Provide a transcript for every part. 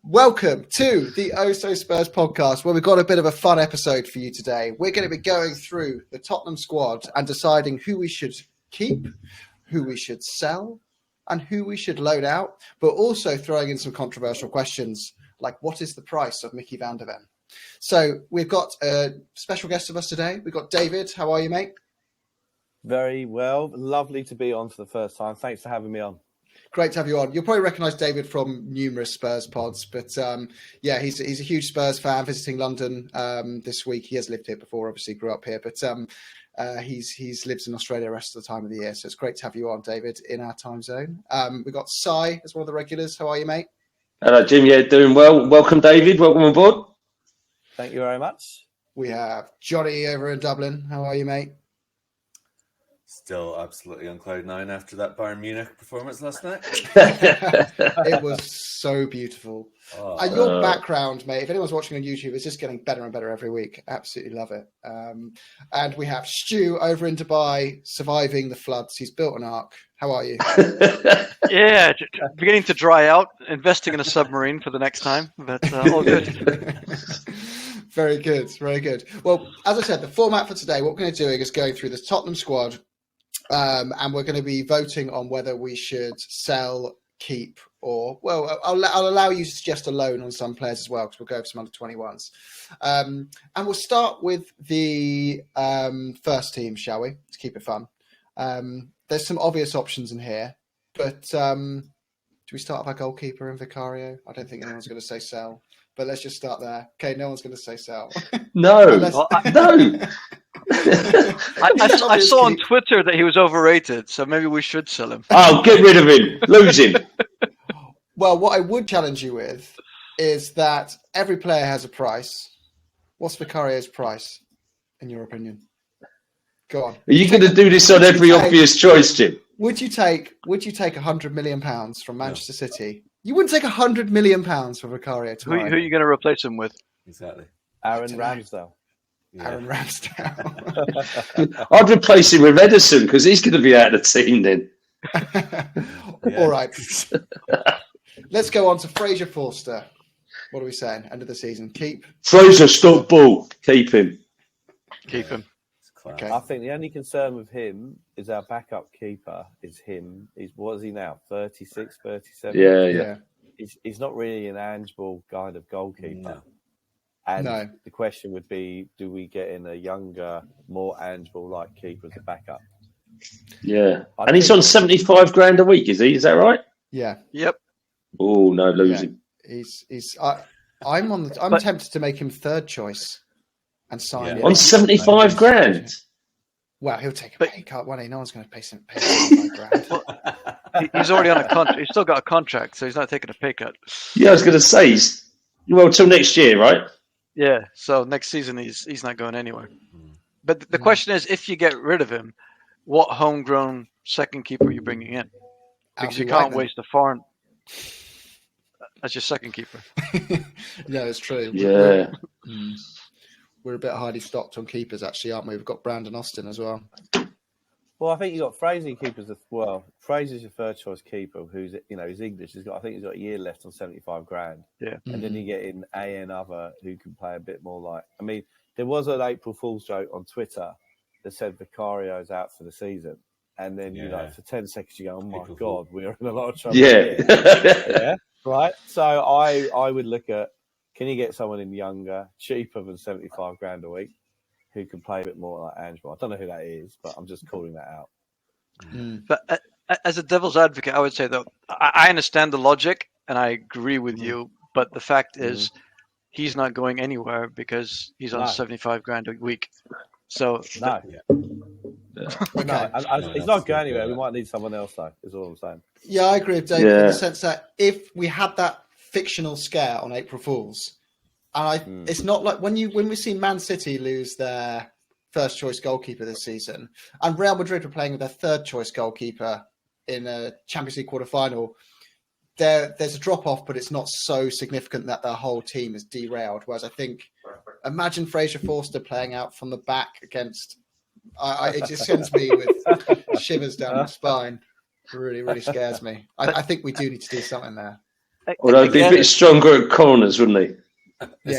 Welcome to the Oh So Spurs podcast, where we've got a bit of a fun episode for you today. We're going to be going through the Tottenham squad and deciding who we should keep, who we should sell, and who we should loan out, but also throwing in some controversial questions like what is the price of Micky van der Ven? So we've got a special guest of us today. We've got David. How are you, mate? Very well. Lovely to be on for the first time. Thanks for having me on. Great to have you on. You'll probably recognise David from numerous Spurs pods, but he's a huge Spurs fan visiting London this week. He has lived here before, obviously grew up here, but he's lives in Australia the rest of the time of the year. So it's great to have you on, David, in our time zone. We've got Sai as one of the regulars. How are you, mate? Hello, Jim. Yeah, doing well. Welcome, David. Welcome on board. Thank you very much. We have Johnny over in Dublin. How are you, mate? Still absolutely on cloud nine after that Bayern Munich performance last night. It was so beautiful. And your background, mate, if anyone's watching on YouTube, it's just getting better and better every week. Absolutely love it. And we have Stu over in Dubai surviving the floods. He's built an ark. How are you? Yeah, beginning to dry out, investing in a submarine for the next time, but all good. Very good, very good. Well, as I said, the format for today, what we're going to do is going through the Tottenham squad, and we're going to be voting on whether we should sell, keep, or, well, I'll allow you to suggest a loan on some players as well, because we'll go over some under 21s. And we'll start with the first team, shall we? To keep it fun. There's some obvious options in here, but do we start with our goalkeeper and Vicario? I don't think anyone's going to say sell, but let's just start there. Okay, no one's going to say sell. No, Well, no. I saw on Twitter that he was overrated, so maybe we should sell him. Oh, get rid of him. Lose him. Well, what I would challenge you with is that every player has a price. What's Vicario's price, in your opinion? Go on. Are you going to do this on every obvious choice, Jim? Would you take £100 million from Manchester City? You wouldn't take £100 million for Vicario Who tomorrow. are you going to replace him with? Exactly. Aaron Ramsdale. Yeah. Aaron Ramsdale. I'd replace him with Edison because he's going to be out of the team then. All right. Let's go on to Fraser Forster. What are we saying? End of the season. Keep. Fraser, stop ball. Keep him. Keep him. Okay. I think the only concern with him is our backup keeper is him. What is he now? 36, 37? Yeah. He's not really an Ange-ball kind of goalkeeper. No. And No. the question would be, do we get in a younger, more Ange-ball-like keeper as a backup? Yeah. And he's on 75 grand a week, is he? Is that right? Yeah. Yep. Oh, no, lose him. I'm tempted to make him third choice and sign him. On 75 grand? Well, he'll take a pay cut, won't he? No one's going to pay 75 grand. He's already on a contract. He's still got a contract, so he's not taking a pay cut. Yeah, I was going to say, till next year, right? Yeah, so next season he's not going anywhere. But the question is, if you get rid of him, what homegrown second keeper are you bringing in? Because you can't waste a foreign as your second keeper. No, it's true. Yeah. We're a bit highly stocked on keepers, actually, aren't we? We've got Brandon Austin as well. Well, I think you got Fraser keepers as well. Fraser's your third choice keeper, who's he's English. He's got a year left on 75 grand. Yeah, and then you get in AN other who can play a bit more like. I mean, there was an April Fool's joke on Twitter that said Vicario's out for the season, and then for 10 seconds you go, "Oh my God, we're in a lot of trouble." Yeah. Yeah, right. So I would look at, can you get someone in younger, cheaper than 75 grand a week, who can play a bit more like Angelo? I don't know who that is, but I'm just calling that out. But as a devil's advocate, I would say that I understand the logic and I agree with you, but the fact is he's not going anywhere because he's on 75 grand a week. So no. Okay. He's not going anywhere. We might need someone else, though, is all I'm saying. Yeah, I agree with David in the sense that if we had that fictional scare on April Fools, and it's not like when we see Man City lose their first choice goalkeeper this season, and Real Madrid were playing with their third choice goalkeeper in a Champions League quarter final. There's a drop off, but it's not so significant that their whole team is derailed. Whereas I think, imagine Fraser Forster playing out from the back against. It just sends me with shivers down my spine. It really, really scares me. I think we do need to do something there. Although he'd be a bit stronger at corners, wouldn't he?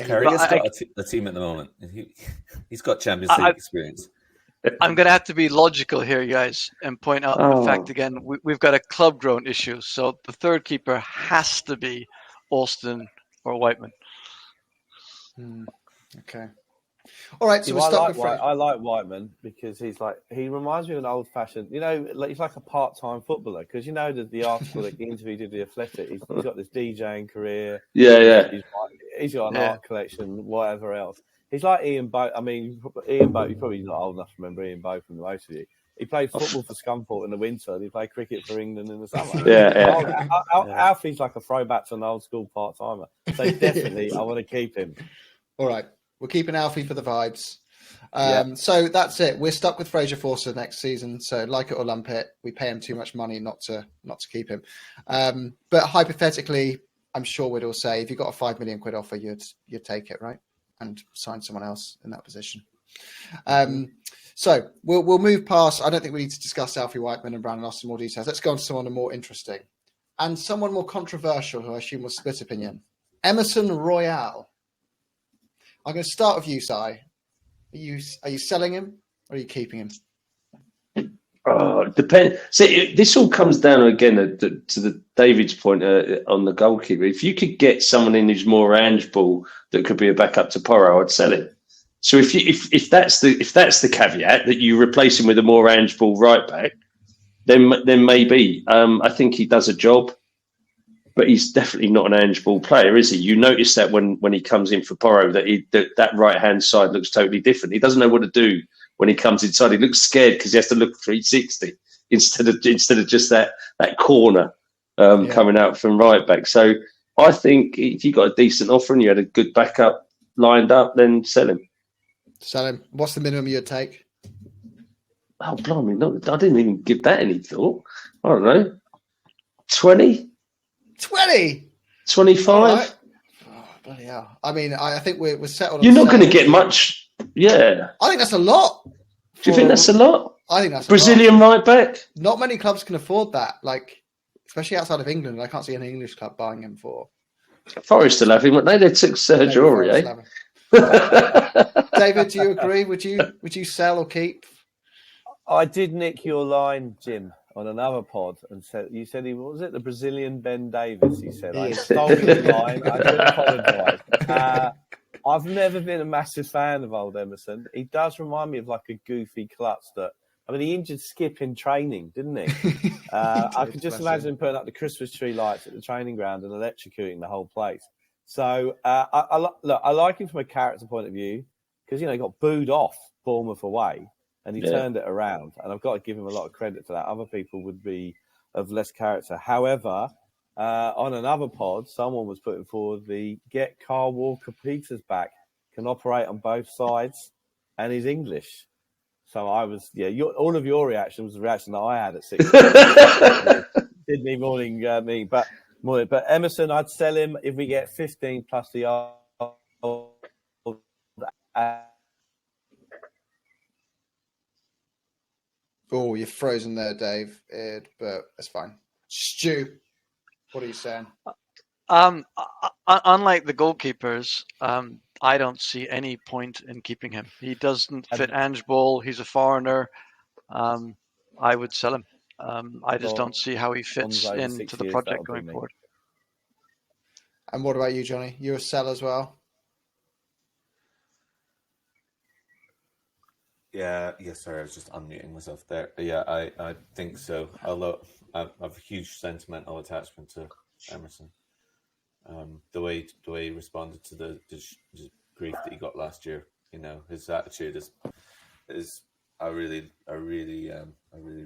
Carragher's got a team at the moment. He's got Champions League experience. I'm going to have to be logical here, guys, and point out the fact again, we've got a club-grown issue. So the third keeper has to be Alston or Whiteman. Okay. All right, so I like Whiteman because he reminds me of an old-fashioned, he's like a part-time footballer because the article that he interviewed with the Athletic, he's got this DJing career. Yeah. He's got an art collection, whatever else. He's like Ian Boat. I mean, Ian Boat, you're probably not old enough to remember Ian Boat from the most of you. He played football for Scunthorpe in the winter and he played cricket for England in the summer. Yeah. Alfie's like a throwback to an old-school part-timer. So definitely, I want to keep him. All right. We're keeping Alfie for the vibes. So that's it. We're stuck with Fraser Forster next season. So like it or lump it, we pay him too much money not to keep him. But hypothetically, I'm sure we'd all say if you got a £5 million offer, you'd take it, right? And sign someone else in that position. So we'll move past. I don't think we need to discuss Alfie Whiteman and Brandon Austin in more details. Let's go on to someone more interesting and someone more controversial who I assume will split opinion. Emerson Royal. I'm going to start with you, Si. Are you selling him or are you keeping him? Depends. See, this all comes down again to the Davies point on the goalkeeper. If you could get someone in who's more rangeable that could be a backup to Porro, I'd sell him. So if that's the caveat that you replace him with a more rangeable right back, then maybe. I think he does a job. But he's definitely not an Ange-ball player, is he? You notice that when he comes in for Porro, that right-hand side looks totally different. He doesn't know what to do when he comes inside. He looks scared because he has to look 360 instead of just that corner coming out from right back. So I think if you got a decent offer and you had a good backup lined up, then sell him. Sell him. What's the minimum you'd take? Oh, blimey. No, I didn't even give that any thought. I don't know. 20? 20? 25? Right. Oh, bloody hell. I mean, I think we're settled on. You're not going to get much. Yeah. I think that's a lot. Do you think that's a lot? I think that's Brazilian right back? Not many clubs can afford that. Like, especially outside of England. I can't see any English club buying him for. Forest will have him. They took Serge Aurier. David, do you agree? Would you sell or keep? I did nick your line, Jim, on another pod, and you said he was it the Brazilian Ben Davies. He said I stole your line. I do apologise. I've never been a massive fan of old Emerson. He does remind me of like a goofy klutz that. I mean, he injured Skip in training, didn't he? I could just imagine him putting up the Christmas tree lights at the training ground and electrocuting the whole place. So I like him from a character point of view because he got booed off Bournemouth away. And he turned it around. And I've got to give him a lot of credit for that. Other people would be of less character. However, on another pod, someone was putting forward the get Carl Walker-Peters back, can operate on both sides, and he's English. So I was, all of your reaction was the reaction that I had at 6. Sydney morning me. But Emerson, I'd sell him if we get 15 plus the Oh, you're frozen there, Dave. But that's fine. Stu, what are you saying? Unlike the goalkeepers, I don't see any point in keeping him. He doesn't fit Ange ball. He's a foreigner. I would sell him. I just don't see how he fits into the project going forward. And what about you, Johnny? You're a sell as well? Yeah, sorry, I was just unmuting myself there. Yeah, I think so. Although I have a huge sentimental attachment to Emerson. The way he responded to the grief that he got last year, his attitude is I really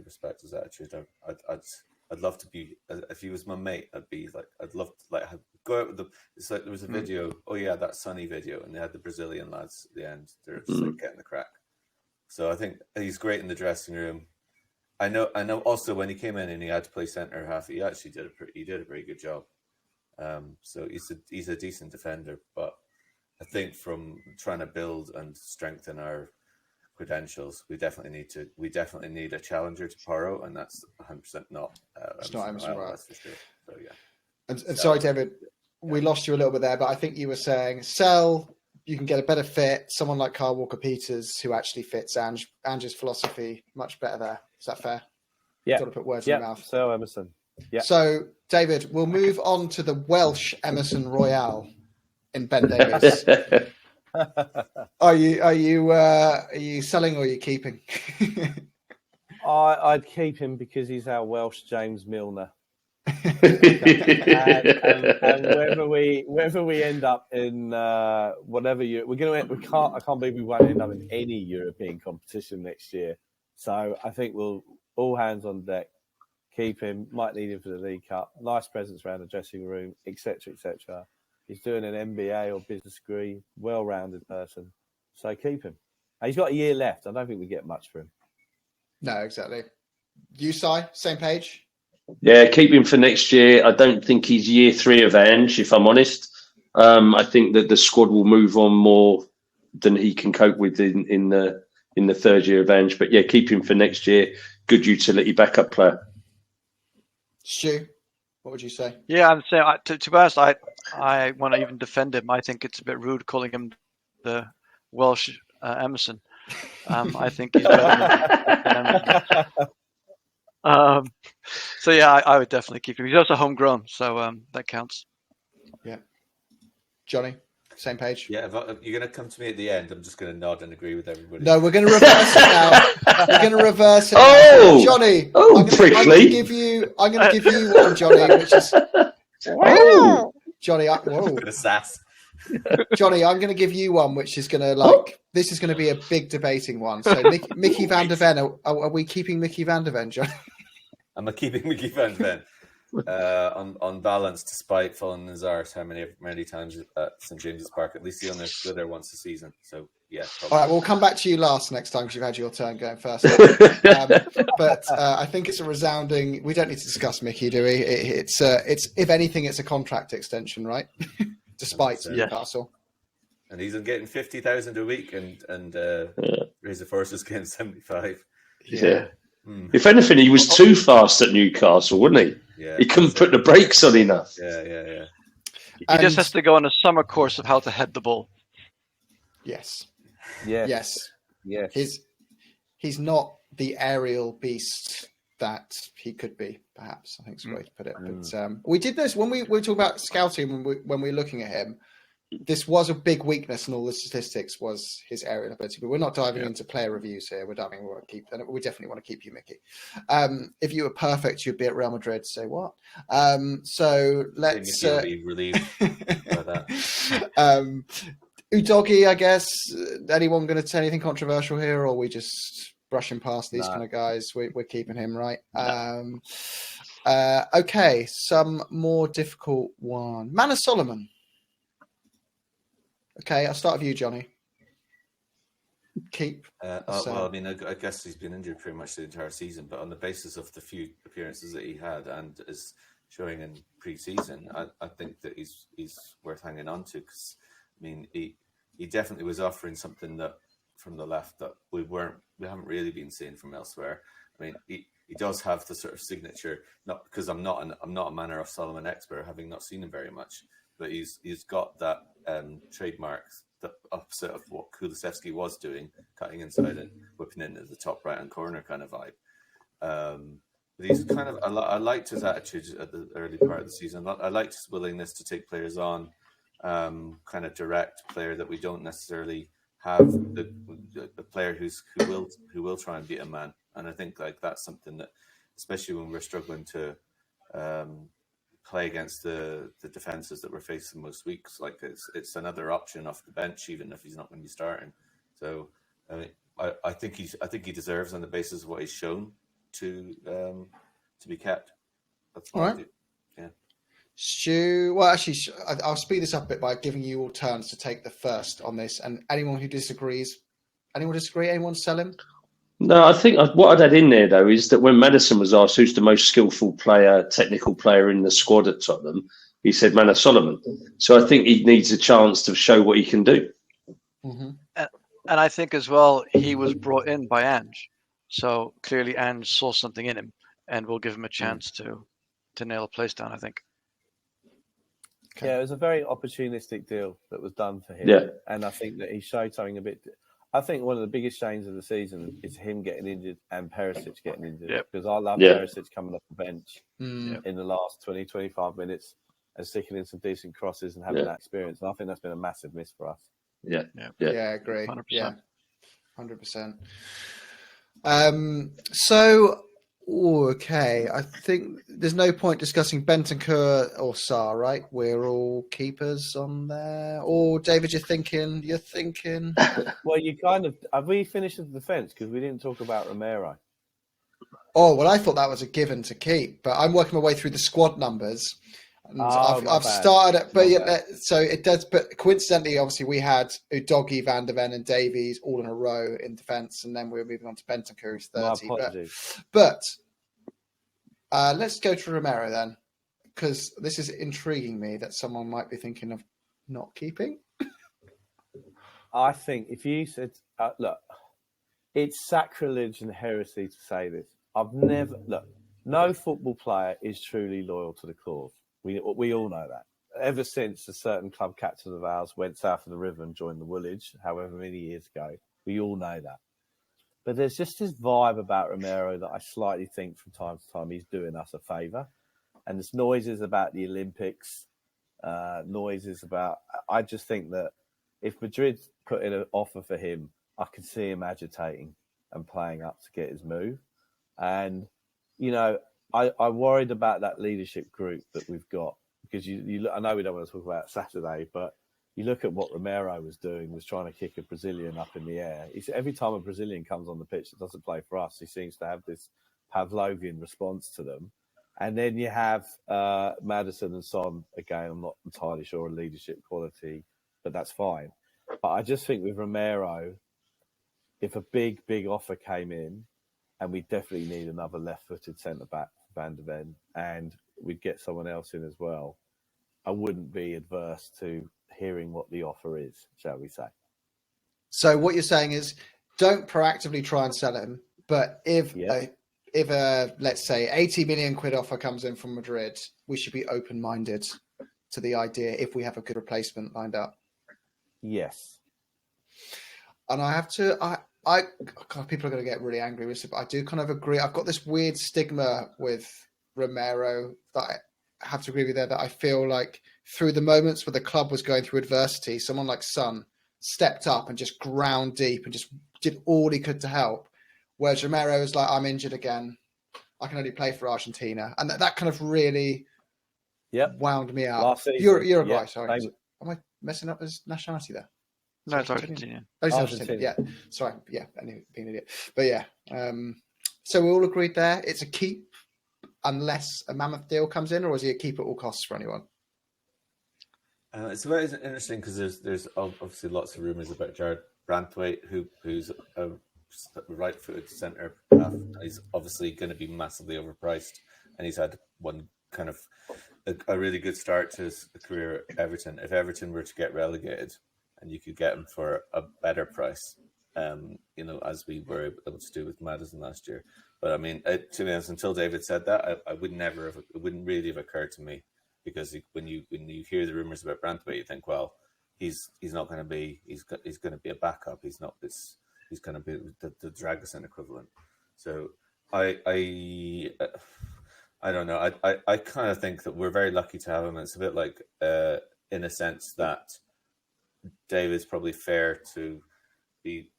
respect his attitude. I'd love to be, if he was my mate, I'd love to go out with them. It's like there was a video. Oh yeah, that Sunny video, and they had the Brazilian lads at the end. They're just getting the crack. So I think he's great in the dressing room. I know. Also, when he came in and he had to play centre half, he actually did a pretty good job. So he's a decent defender, but I think from trying to build and strengthen our credentials, we definitely need a challenger to Porro, and that's 100% not. It's not Emerson Royal. That's for sure. So yeah. And sorry, David, we lost you a little bit there, but I think you were saying sell. You can get a better fit. Someone like Kyle Walker-Peters, who actually fits Ange's philosophy much better there. Is that fair? Yeah. Got to put words in your mouth. So Emerson. Yeah. So, David, we'll move on to the Welsh Emerson Royal in Ben Davies. Are you selling or are you keeping? I'd keep him because he's our Welsh James Milner. and whether we end up in whatever year I can't believe we won't end up in any European competition next year. So I think we'll all hands on deck. Keep him. Might need him for the League Cup. Nice presence around the dressing room, etc., etc. He's doing an MBA or business degree. Well-rounded person. So keep him. And he's got a year left. I don't think we get much for him. No, exactly. You, Si, same page. Yeah, keep him for next year. I don't think he's year 3 of Ange, if I'm honest. I think that the squad will move on more than he can cope with in the 3rd year of Ange. But yeah, keep him for next year. Good utility backup player. Stu, what would you say? Yeah, I'm saying to be honest, I want to even defend him. I think it's a bit rude calling him the Welsh Emerson. I think he's better than Emerson. So yeah, I would definitely keep him. He's also homegrown, so that counts. Yeah, Johnny, same page. Yeah, if you're going to come to me at the end, I'm just going to nod and agree with everybody. No, we're going to reverse it now. We're going to reverse it. Oh, Johnny! Oh, I'm going to give you one, Johnny, which is Johnny. Whoa. Bit of sass. Johnny, I'm going to give you one, which is going to this is going to be a big debating one. So, Micky van der Ven, are we keeping Micky van der Ven, Johnny? I'm keeping Micky van der Ven. On balance, despite falling in his arse how many times at St James's Park, at least he only go there once a season. So yeah. Probably. All right, we'll come back to you last next time because you've had your turn going first. But I think it's a resounding. We don't need to discuss Micky, do we? It's if anything, it's a contract extension, right? Despite Newcastle. And he's getting 50,000 a week, and Razor Force is getting 75. Yeah. If anything, he was too fast at Newcastle, wasn't he? Yeah. He couldn't put the brakes on enough. Yeah. He just has to go on a summer course of how to head the ball. Yes. Yes. He's not the aerial beast that he could be, perhaps. I think is the way to put it. But we did this when we were talking about scouting, when we were looking at him. This was a big weakness in all the statistics, was his aerial ability. But we're not diving into player reviews here. We definitely want to keep you, Micky. If you were perfect, you'd be at Real Madrid. Say what? So let's be relieved by that. Udogie, I guess. Anyone going to say anything controversial here, or are we just brushing past these kind of guys? We're keeping him, right? Okay, some more difficult one. Manor Solomon. Okay, I'll start with you, Johnny. Keep. Well, I mean, I guess he's been injured pretty much the entire season, but on the basis of the few appearances that he had and is showing in pre-season, I think that he's worth hanging on to, because I mean, he definitely was offering something that from the left that we haven't really been seeing from elsewhere. I mean, he does have the sort of signature, not because I'm not a Manor of Solomon expert, having not seen him very much, but he's got that trademarks, the opposite of what Kulusevski was doing, cutting inside and whipping into the top right hand corner kind of vibe. But he's kind of, I liked his attitude at the early part of the season. I liked his willingness to take players on, kind of direct player that we don't necessarily have the player who will try and beat a man. And I think like that's something that, especially when we're struggling to play against the defenses that we're facing most weeks, like it's another option off the bench, even if he's not going to be starting. So I mean, I think he deserves, on the basis of what he's shown, to be kept. That's all right. Yeah. Stu, well, actually, I'll speed this up a bit by giving you all turns to take the first on this. And anyone who disagrees, anyone sell him? No, I think what I'd add in there, though, is that when Maddison was asked who's the most skillful player, technical player in the squad at Tottenham, he said Manor Solomon. So I think he needs a chance to show what he can do. Mm-hmm. And I think as well, he was brought in by Ange. So clearly Ange saw something in him and will give him a chance to nail a place down, I think. Okay. Yeah, it was a very opportunistic deal that was done for him. Yeah. And I think that he showed something a bit. I think one of the biggest shames of the season is him getting injured and Perisic getting injured. Yep. Because I love Yeah. Perisic coming off the bench in the last 20, 25 minutes and sticking in some decent crosses and having that experience. And I think that's been a massive miss for us. Yeah. Yeah, I agree. 100%. Yeah, 100%. So, okay. I think there's no point discussing Bentancur or Sarr, right? We're all keepers on there. Or David, you're thinking. Well, you kind of have we finished the defence because we didn't talk about Romero. Oh well, I thought that was a given to keep, but I'm working my way through the squad numbers. And I've started it, but so it does. But coincidentally, obviously, we had Udogie, Van der Ven, and Davies all in a row in defence, and then we were moving on to Bentancur, who's 30. My apologies. But let's go to Romero then, because this is intriguing me that someone might be thinking of not keeping. I think if you said, look, it's sacrilege and heresy to say this. No football player is truly loyal to the cause. We all know that. Ever since a certain club captain of ours went south of the river and joined the Woolwich, however many years ago, we all know that. But there's just this vibe about Romero that I slightly think from time to time he's doing us a favour. And there's noises about the Olympics, noises about... I just think that if Madrid put in an offer for him, I could see him agitating and playing up to get his move. And, you know, I worried about that leadership group that we've got because I know we don't want to talk about Saturday, but you look at what Romero was doing, was trying to kick a Brazilian up in the air. Every time a Brazilian comes on the pitch that doesn't play for us, he seems to have this Pavlovian response to them. And then you have Maddison and Son. Again, I'm not entirely sure on leadership quality, but that's fine. But I just think with Romero, if a big offer came in, and we definitely need another left-footed centre-back for Van der Ven, and we'd get someone else in as well, I wouldn't be adverse to hearing what the offer is, shall we say. So what you're saying is don't proactively try and sell him, but if a, let's say, 80 million quid offer comes in from Madrid, we should be open-minded to the idea if we have a good replacement lined up. Yes. And I have to... God, people are going to get really angry with it, but I do kind of agree. I've got this weird stigma with Romero that I have to agree with there, that I feel like through the moments where the club was going through adversity, someone like Son stepped up and just ground deep and just did all he could to help. Whereas Romero is like, I'm injured again. I can only play for Argentina. And that kind of really wound me up. You're a guy, sorry. Am I messing up his nationality there? No, it's Argentinian. Oh, it's Argentinian. Yeah. Sorry. Yeah. Being an idiot. But yeah. So we all agreed there. It's a keep unless a mammoth deal comes in, or is he a keep at all costs for anyone? It's very interesting because there's obviously lots of rumours about Jared Brandthwaite, who's a right-footed centre half. He's obviously going to be massively overpriced, and he's had one kind of a really good start to his career at Everton. If Everton were to get relegated, and you could get him for a better price, as we were able to do with Maddison last year. But I mean, to be honest, until David said that, it wouldn't really have occurred to me, because when you hear the rumours about Brandthwaite, you think, well, he's not going to be, he's going to be a backup. He's not this. He's going to be the Dragusin equivalent. So I don't know. I kind of think that we're very lucky to have him. It's a bit like, in a sense, that David's probably fair to be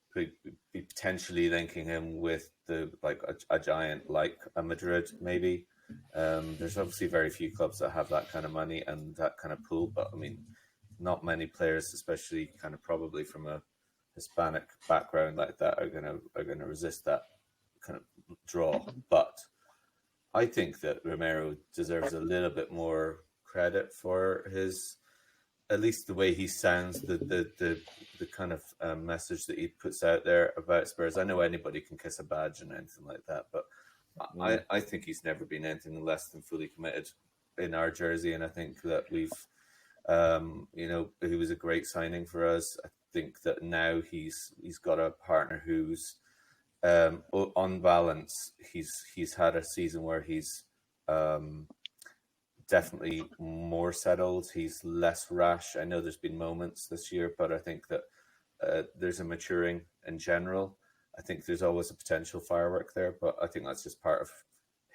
potentially linking him with a giant like a Madrid, maybe. There's obviously very few clubs that have that kind of money and that kind of pool, but I mean, not many players, especially kind of probably from a Hispanic background like that, are gonna resist that kind of draw. But I think that Romero deserves a little bit more credit for his, at least the way he sounds, the kind of message that he puts out there about Spurs. I know anybody can kiss a badge and anything like that, but I think he's never been anything less than fully committed in our jersey, and I think that we've, he was a great signing for us. I think that now he's got a partner who's on balance. He's had a season where he's definitely more settled. He's less rash. I know there's been moments this year, but I think that there's a maturing in general. I think there's always a potential firework there, but I think that's just part of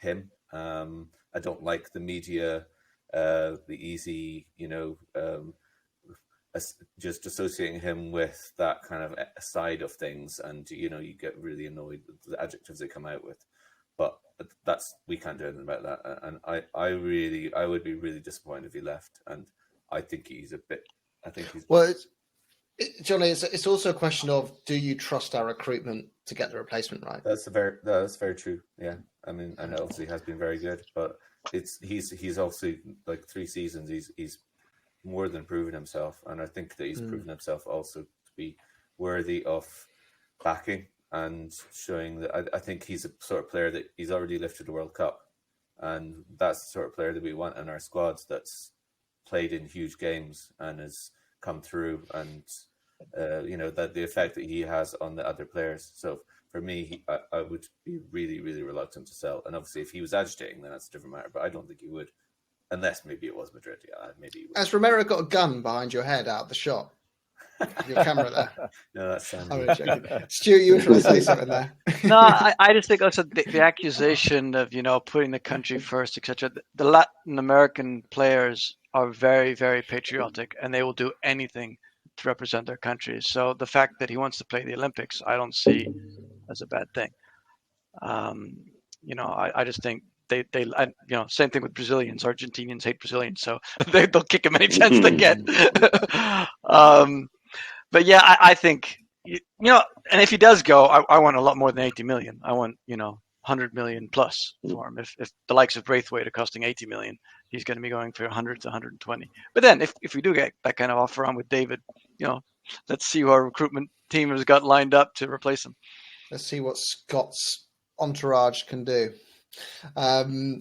him. I don't like the media, the easy, just associating him with that kind of side of things, and you get really annoyed with the adjectives they come out with. But we can't do anything about that. And I would be really disappointed if he left. And I think he's well. Johnny, it's also a question of, do you trust our recruitment to get the replacement right? That's very true. Yeah, I mean, and obviously he has been very good, but he's also like 3 seasons. He's more than proven himself, and I think that he's proven himself also to be worthy of backing and showing that. I think he's a sort of player that he's already lifted the World Cup, and that's the sort of player that we want in our squads. That's played in huge games and has come through, and that the effect that he has on the other players. So for me, I would be really, really reluctant to sell. And obviously, if he was agitating, then that's a different matter. But I don't think he would, unless maybe it was Madrid. Yeah, maybe he would. Has Romero got a gun behind your head out of the shot? Your camera there. No, that's Stu, you were trying to say something there. No, I just think also the accusation of putting the country first, etc. The Latin American players are very, very patriotic, and they will do anything to represent their countries. So the fact that he wants to play the Olympics, I don't see as a bad thing. I just think they same thing with Brazilians. Argentinians hate Brazilians, so they'll kick him any chance they get. But yeah, I think and if he does go, I want a lot more than 80 million. I want 100 million plus for him. If the likes of Braithwaite are costing 80 million, he's going to be going for 100 to 120. But then if we do get that kind of offer on with David, let's see who our recruitment team has got lined up to replace him. Let's see what Scott's entourage can do. So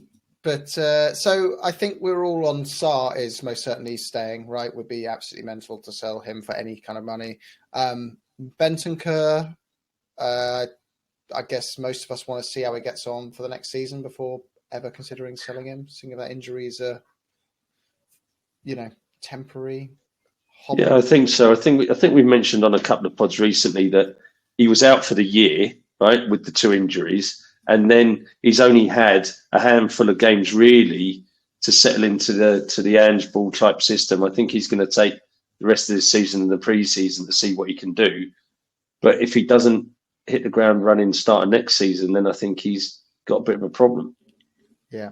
I think we're all on Sarr is most certainly staying, right? Would be absolutely mental to sell him for any kind of money. Bentancur, I guess most of us want to see how he gets on for the next season before ever considering selling him, seeing that injuries are, temporary. Yeah, I think so. I think we mentioned on a couple of pods recently that he was out for the year, right, with the 2 injuries, and then he's only had a handful of games really to settle into the Ange ball type system. I think he's going to take the rest of this season and the pre-season to see what he can do. But if he doesn't hit the ground running starting next season, then I think he's got a bit of a problem. Yeah.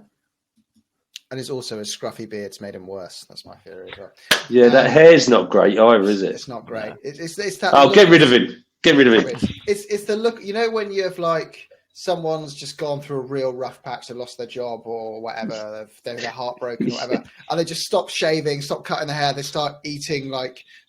And it's also his scruffy beard's made him worse. That's my theory as well. Yeah, that hair's not great either, is it? It's not great. It's that. Oh, get rid of him. Get rid of him. It's the look, when you have someone's just gone through a real rough patch, they lost their job or whatever, they're heartbroken or whatever, and they just stop shaving, stop cutting their hair, they start eating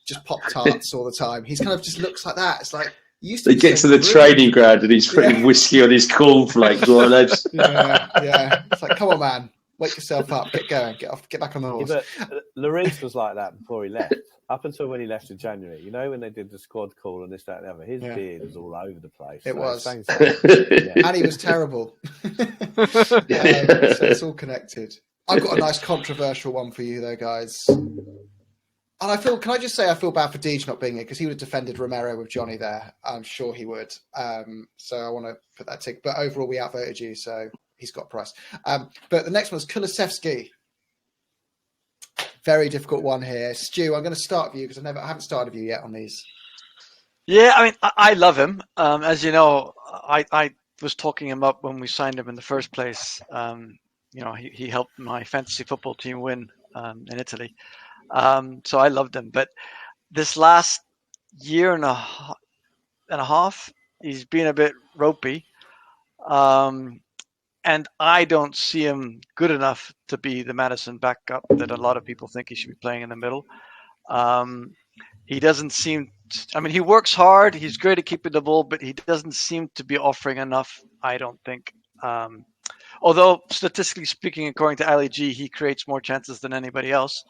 just Pop-Tarts all the time. He's kind of just looks like that. It's like, he gets to the training ground and he's putting whiskey on his cornflakes. Yeah. It's like, come on, man. Wake yourself up. Get going. Get back on the horse. Yeah, but Lloris was like that before he left. Up until when he left in January. When they did the squad call and this, that, and the other, his beard was all over the place. It was. Yeah. And he was terrible. So it's all connected. I've got a nice controversial one for you, though, guys. And can I just say I feel bad for Deej not being here, because he would have defended Romero with Johnny there. I'm sure he would. So I want to put that tick. But overall, we outvoted you, so he's got a price. But the next one's Kulusevski. Very difficult one here. Stu, I'm going to start with you because I haven't started with you yet on these. Yeah, I mean, I love him. As you know, I was talking him up when we signed him in the first place. He helped my fantasy football team win in Italy. So I loved him. But this last year and a half, he's been a bit ropey. And I don't see him good enough to be the Madison backup that a lot of people think he should be playing in the middle. He doesn't seem... he works hard. He's great at keeping the ball, but he doesn't seem to be offering enough, I don't think. Although, statistically speaking, according to Ali G, he creates more chances than anybody else.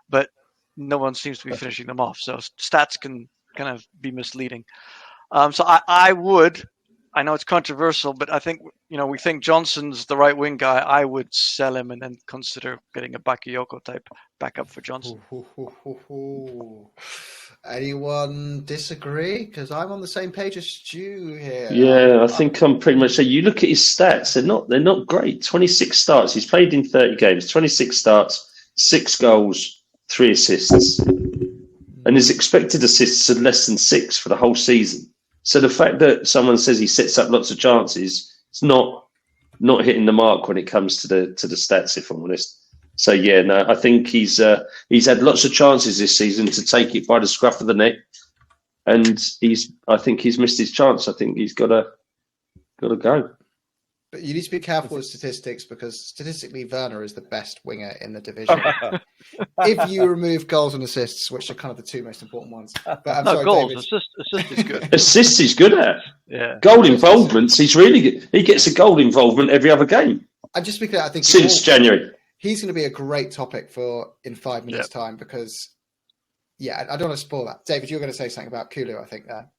But no one seems to be finishing them off. So stats can kind of be misleading. So I would I know it's controversial, but I think, we think Johnson's the right wing guy. I would sell him and then consider getting a Bakayoko type backup for Johnson. Anyone disagree? Because I'm on the same page as Stu here. Yeah, I think I'm pretty much. So you look at his stats; they're not great. 26 starts. He's played in 30 games. 26 starts, 6 goals, 3 assists, and his expected assists are less than 6 for the whole season. So the fact that someone says he sets up lots of chances, it's not hitting the mark when it comes to the stats, if I'm honest. So yeah, no, I think he's had lots of chances this season to take it by the scruff of the neck, and I think he's missed his chance. I think he's got to go. But you need to be careful with statistics, because statistically Werner is the best winger in the division. If you remove goals and assists, which are kind of the 2 most important ones. But I'm sorry, goals, David. assist is good. Assists he's good at. Yeah. Goal involvements, he's really good. He gets a goal involvement every other game. And just because I think since January, he's going to be a great topic in 5 minutes' time, because I don't want to spoil that. David, you were going to say something about Kulu, I think there.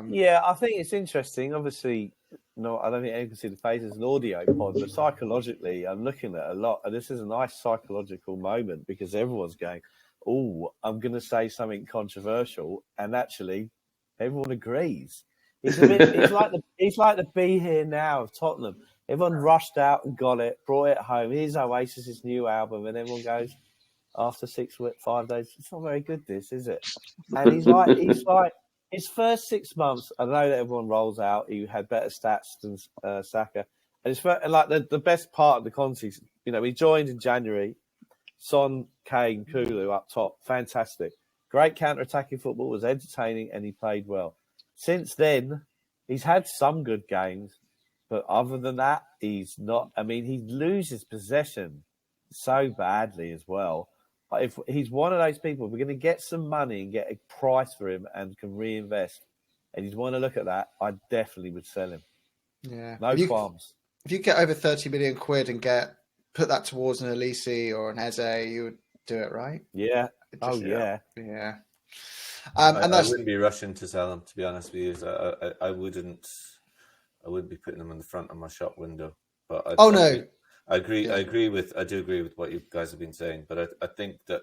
Yeah, I think it's interesting. Obviously, no, I don't think anyone can see the face as an audio pod, but psychologically, I'm looking at a lot, and this is a nice psychological moment, because everyone's going, "Oh, I'm going to say something controversial," and actually, everyone agrees. It's like the "Be Here Now" of Tottenham. Everyone rushed out and got it, brought it home. Here's Oasis's new album, and everyone goes, after 5 days, it's not very good, this, is it? And he's like. His first 6 months, I know that everyone rolls out. He had better stats than Saka, and the best part of the Conte, he joined in January. Son, Kane, Kulu up top, fantastic, great counter-attacking football, was entertaining, and he played well. Since then, he's had some good games, but other than that, he's not. I mean, he loses possession so badly as well. If he's one of those people, we're going to get some money and get a price for him and can reinvest, and you'd want to look at that, I definitely would sell him. Yeah, no qualms. If you get over 30 million quid and put that towards an Elise or an Eze, you would do it, right? Yeah. Yeah. I wouldn't be rushing to sell him, to be honest with you. I wouldn't be putting them in the front of my shop window. But no. I agree. Yeah. I do agree with what you guys have been saying, but I think that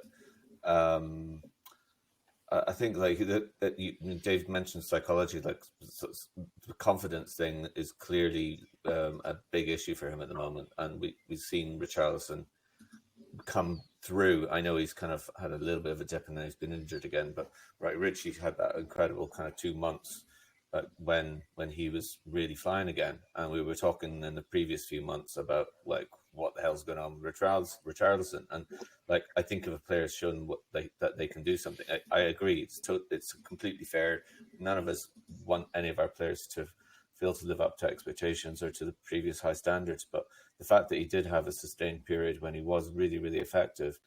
Dave mentioned psychology. Like the confidence thing is clearly a big issue for him at the moment, and we've seen Richarlison come through. I know he's kind of had a little bit of a dip, and then he's been injured again. But Richie had that incredible kind of 2 months. When he was really flying again, and we were talking in the previous few months about like what the hell's going on with Richarlison, and like I think if a player's shown that they can do something, I agree. It's completely fair. None of us want any of our players to fail to live up to expectations or to the previous high standards, but the fact that he did have a sustained period when he was really, really effective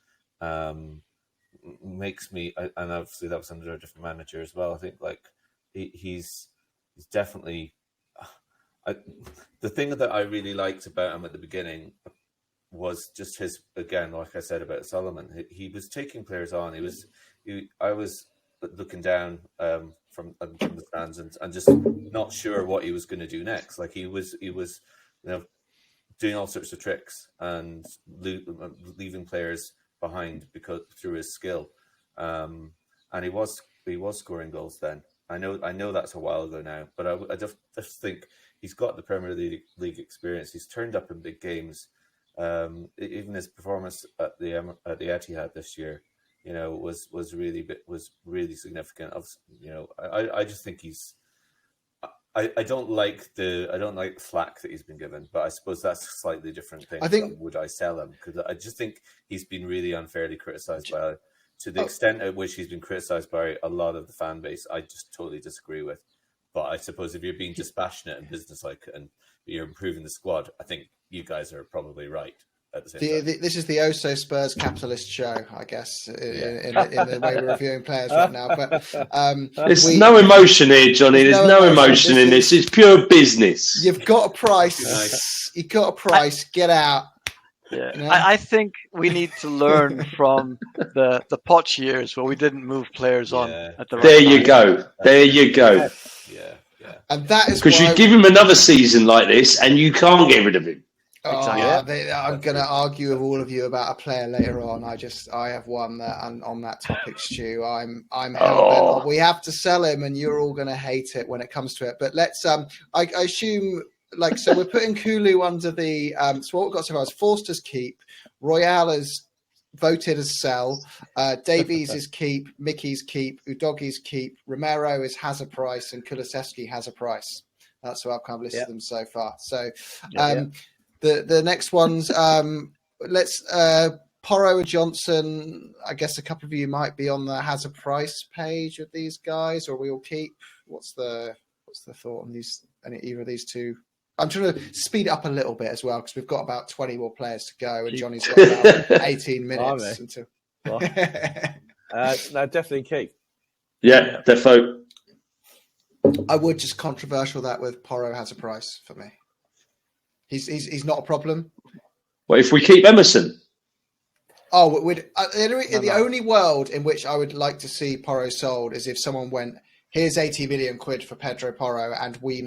makes me, and obviously that was under a different manager as well. I think like he's definitely the thing that I really liked about him at the beginning was just his, again, like I said about Solomon, he was taking players on. I was looking down from the stands and just not sure what he was going to do next. Like he was doing all sorts of tricks and leaving players behind through his skill, and he was scoring goals then. I know that's a while ago now, but I just think he's got the Premier League experience. He's turned up in big games. Even his performance at the Etihad this year, was really significant. I just think he's. I don't like the flack that he's been given, but I suppose that's a slightly different thing. Would I sell him? Because I just think he's been really unfairly criticised to the extent at which he's been criticised by a lot of the fan base. I just totally disagree with. But I suppose if you're being dispassionate and businesslike and you're improving the squad, I think you guys are probably right at the same time. This is the Oh-So Spurs capitalist show, I guess, in the way we're reviewing players right now. But there's no emotion here, Johnny. There's no emotion in this. It's pure business. You've got a price. Nice. You've got a price. Get out. Yeah, I think we need to learn from the Poch years where we didn't move players on at the right There time. you go. There you go. Yeah. And that is because you give him another season like this, and you can't get rid of him. I'm going to argue with all of you about a player later on. I have one that, and on that topic, Stu, I'm hell bent. We have to sell him, and you're all going to hate it when it comes to it. But let's, I assume, so we're putting Kulu under the, so what we've got so far is Forster's keep, Royal is voted as sell, Davies is keep, Micky's keep, Udogie's keep, Romero has a price, and Kulusevski has a price. That's how I've kind of listed them so far. So, The next ones, let's Porro and Johnson. I guess a couple of you might be on the has a price page with these guys, or we all keep. What's the thought on these? Either of these two? I'm trying to speed it up a little bit as well because we've got about 20 more players to go, and Johnny's got about 18 minutes until. No, definitely keep. Yeah, defo. I would just controversial that with Porro has a price for me. He's not a problem. Well, if we keep Emerson, the only world in which I would like to see Porro sold is if someone went, here's 80 million quid for Pedro Porro, and we've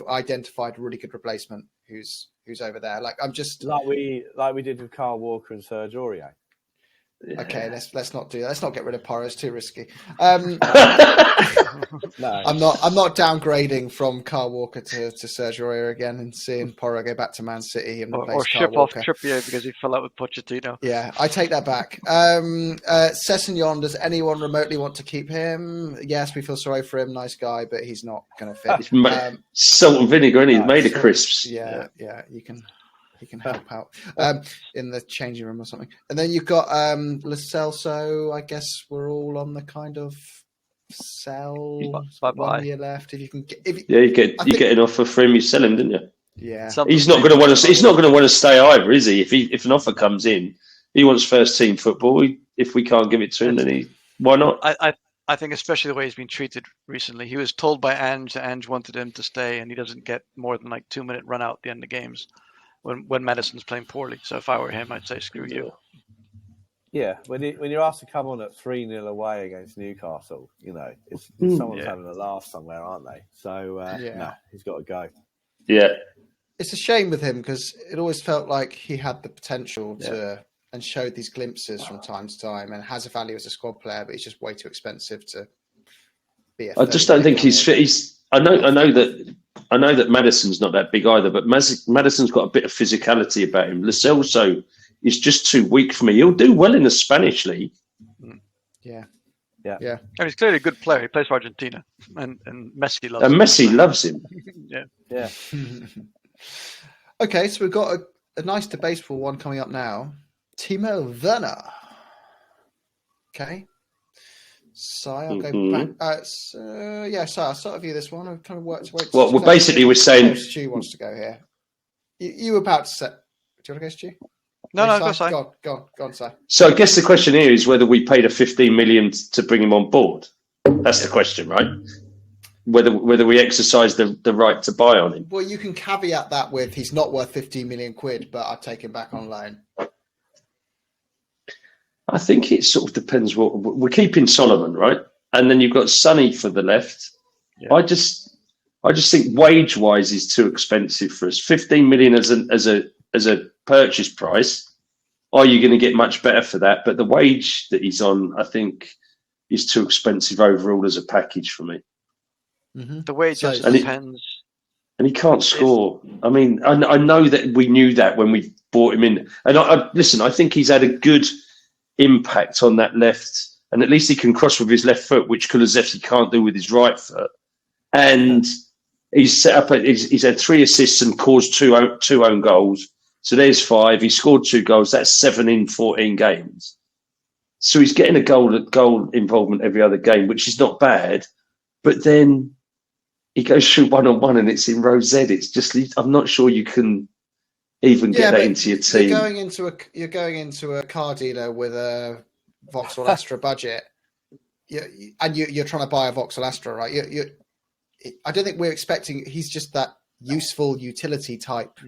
identified a really good replacement who's over there. Like we did with Kyle Walker and Serge Aurier. Yeah. Okay, let's not do that. Let's not get rid of Porro. It's too risky. No. I'm not downgrading from Kyle Walker to Serge Aurier again and seeing Porro go back to Man City and or ship off Trippier because he fell out with Pochettino. Yeah, I take that back. Sessegnon, does anyone remotely want to keep him? Yes, we feel sorry for him. Nice guy, but he's not going to fit. Salt and vinegar, and he's made of crisps. Yeah, you can. He can help out in the changing room or something. And then you've got Lo Celso. I guess we're all on the kind of sell. Bye-bye. 1 year left. If you can, you get an offer for him, you sell him, didn't you? Yeah. He's not going to want to. He's not going to want to stay either, is he? If an offer comes in, he wants first team football. If we can't give it to him, then why not? I think especially the way he's been treated recently. He was told by Ange that Ange wanted him to stay, and he doesn't get more than 2-minute run out at the end of games. When Madison's playing poorly. So if I were him, I'd say screw you. Yeah, when you're asked to come on at 3-0 away against Newcastle, someone's having a laugh somewhere, aren't they? So no, he's got to go. Yeah, it's a shame with him because it always felt like he had the potential to and showed these glimpses from time to time and has a value as a squad player, but he's just way too expensive to be. I just don't think he's fit. I know that Madison's not that big either, but Madison's got a bit of physicality about him. Lo Celso is just too weak for me. He'll do well in the Spanish league. Yeah. And he's clearly a good player. He plays for Argentina, and Messi loves him. And Messi loves him. Yeah. Okay, so we've got a nice debatable one coming up now. Timo Werner. Okay. Si, I'll go back. Si, I'll start with you this one. I've kind of worked. Well, we're saying Stu wants to go here. You were about to say. Do you want to go, Stu? No, go Si. Go on, Si. So I guess the question here is whether we paid a 15 million to bring him on board. That's the question, right? Whether we exercise the right to buy on him. Well, you can caveat that with he's not worth 15 million quid, but I'd take him back on loan. I think it sort of depends what we're keeping Solomon, right? And then you've got Sonny for the left. Yeah. I just think wage wise is too expensive for us. 15 million as a purchase price. Are you going to get much better for that? But the wage that he's on, I think, is too expensive overall as a package for me. Mm-hmm. The wage just depends. And he can't score. I mean, I know that we knew that when we brought him in. And I think he's had a good impact on that left, and at least he can cross with his left foot, which Kulusevski can't do with his right foot. And he's he's had 3 assists and caused two own goals. So there's 5. He scored 2 goals. That's 7 in 14 games. So he's getting a goal involvement every other game, which is not bad. But then he goes through 1-on-1 and it's in row Z. It's just, I'm not sure you can even get that into your team. You're going into a car dealer with a Vauxhall Astra budget, and you're trying to buy a Vauxhall Astra, right? I don't think we're expecting. He's just that useful utility type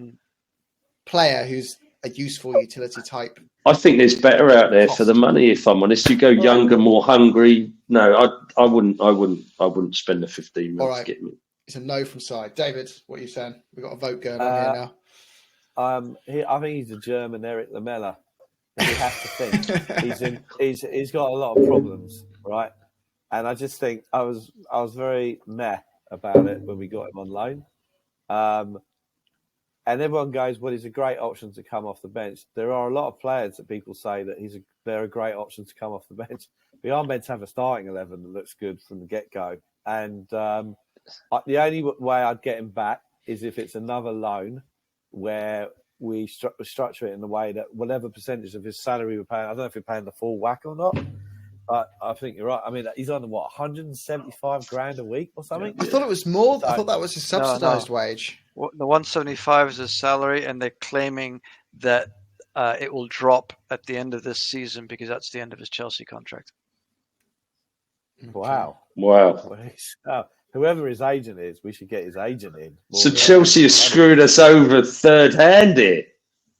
player who's a useful utility type. I think there's better out there for the money. If I'm honest, you go younger, more hungry, No, I wouldn't spend the 15 mil to get him. It's a no from side. David, what are you saying? We've got a vote going on here now. I think he's a German Eric Lamela. And you have to think he's got a lot of problems, right? And I just think I was very meh about it when we got him on loan. And everyone goes, well, he's a great option to come off the bench. There are a lot of players that people say that they're a great option to come off the bench. We are meant to have a starting 11 that looks good from the get-go. And the only way I'd get him back is if it's another loan where we structure it in the way that whatever percentage of his salary we're paying, I don't know if we're paying the full whack or not, but I think you're right. I mean, he's on, 175 grand a week or something? I thought it was more. I thought that was his subsidised wage. Well, the 175 is his salary, and they're claiming that it will drop at the end of this season because that's the end of his Chelsea contract. Wow. Whoever his agent is, we should get his agent in. So Chelsea has screwed us over third hand here.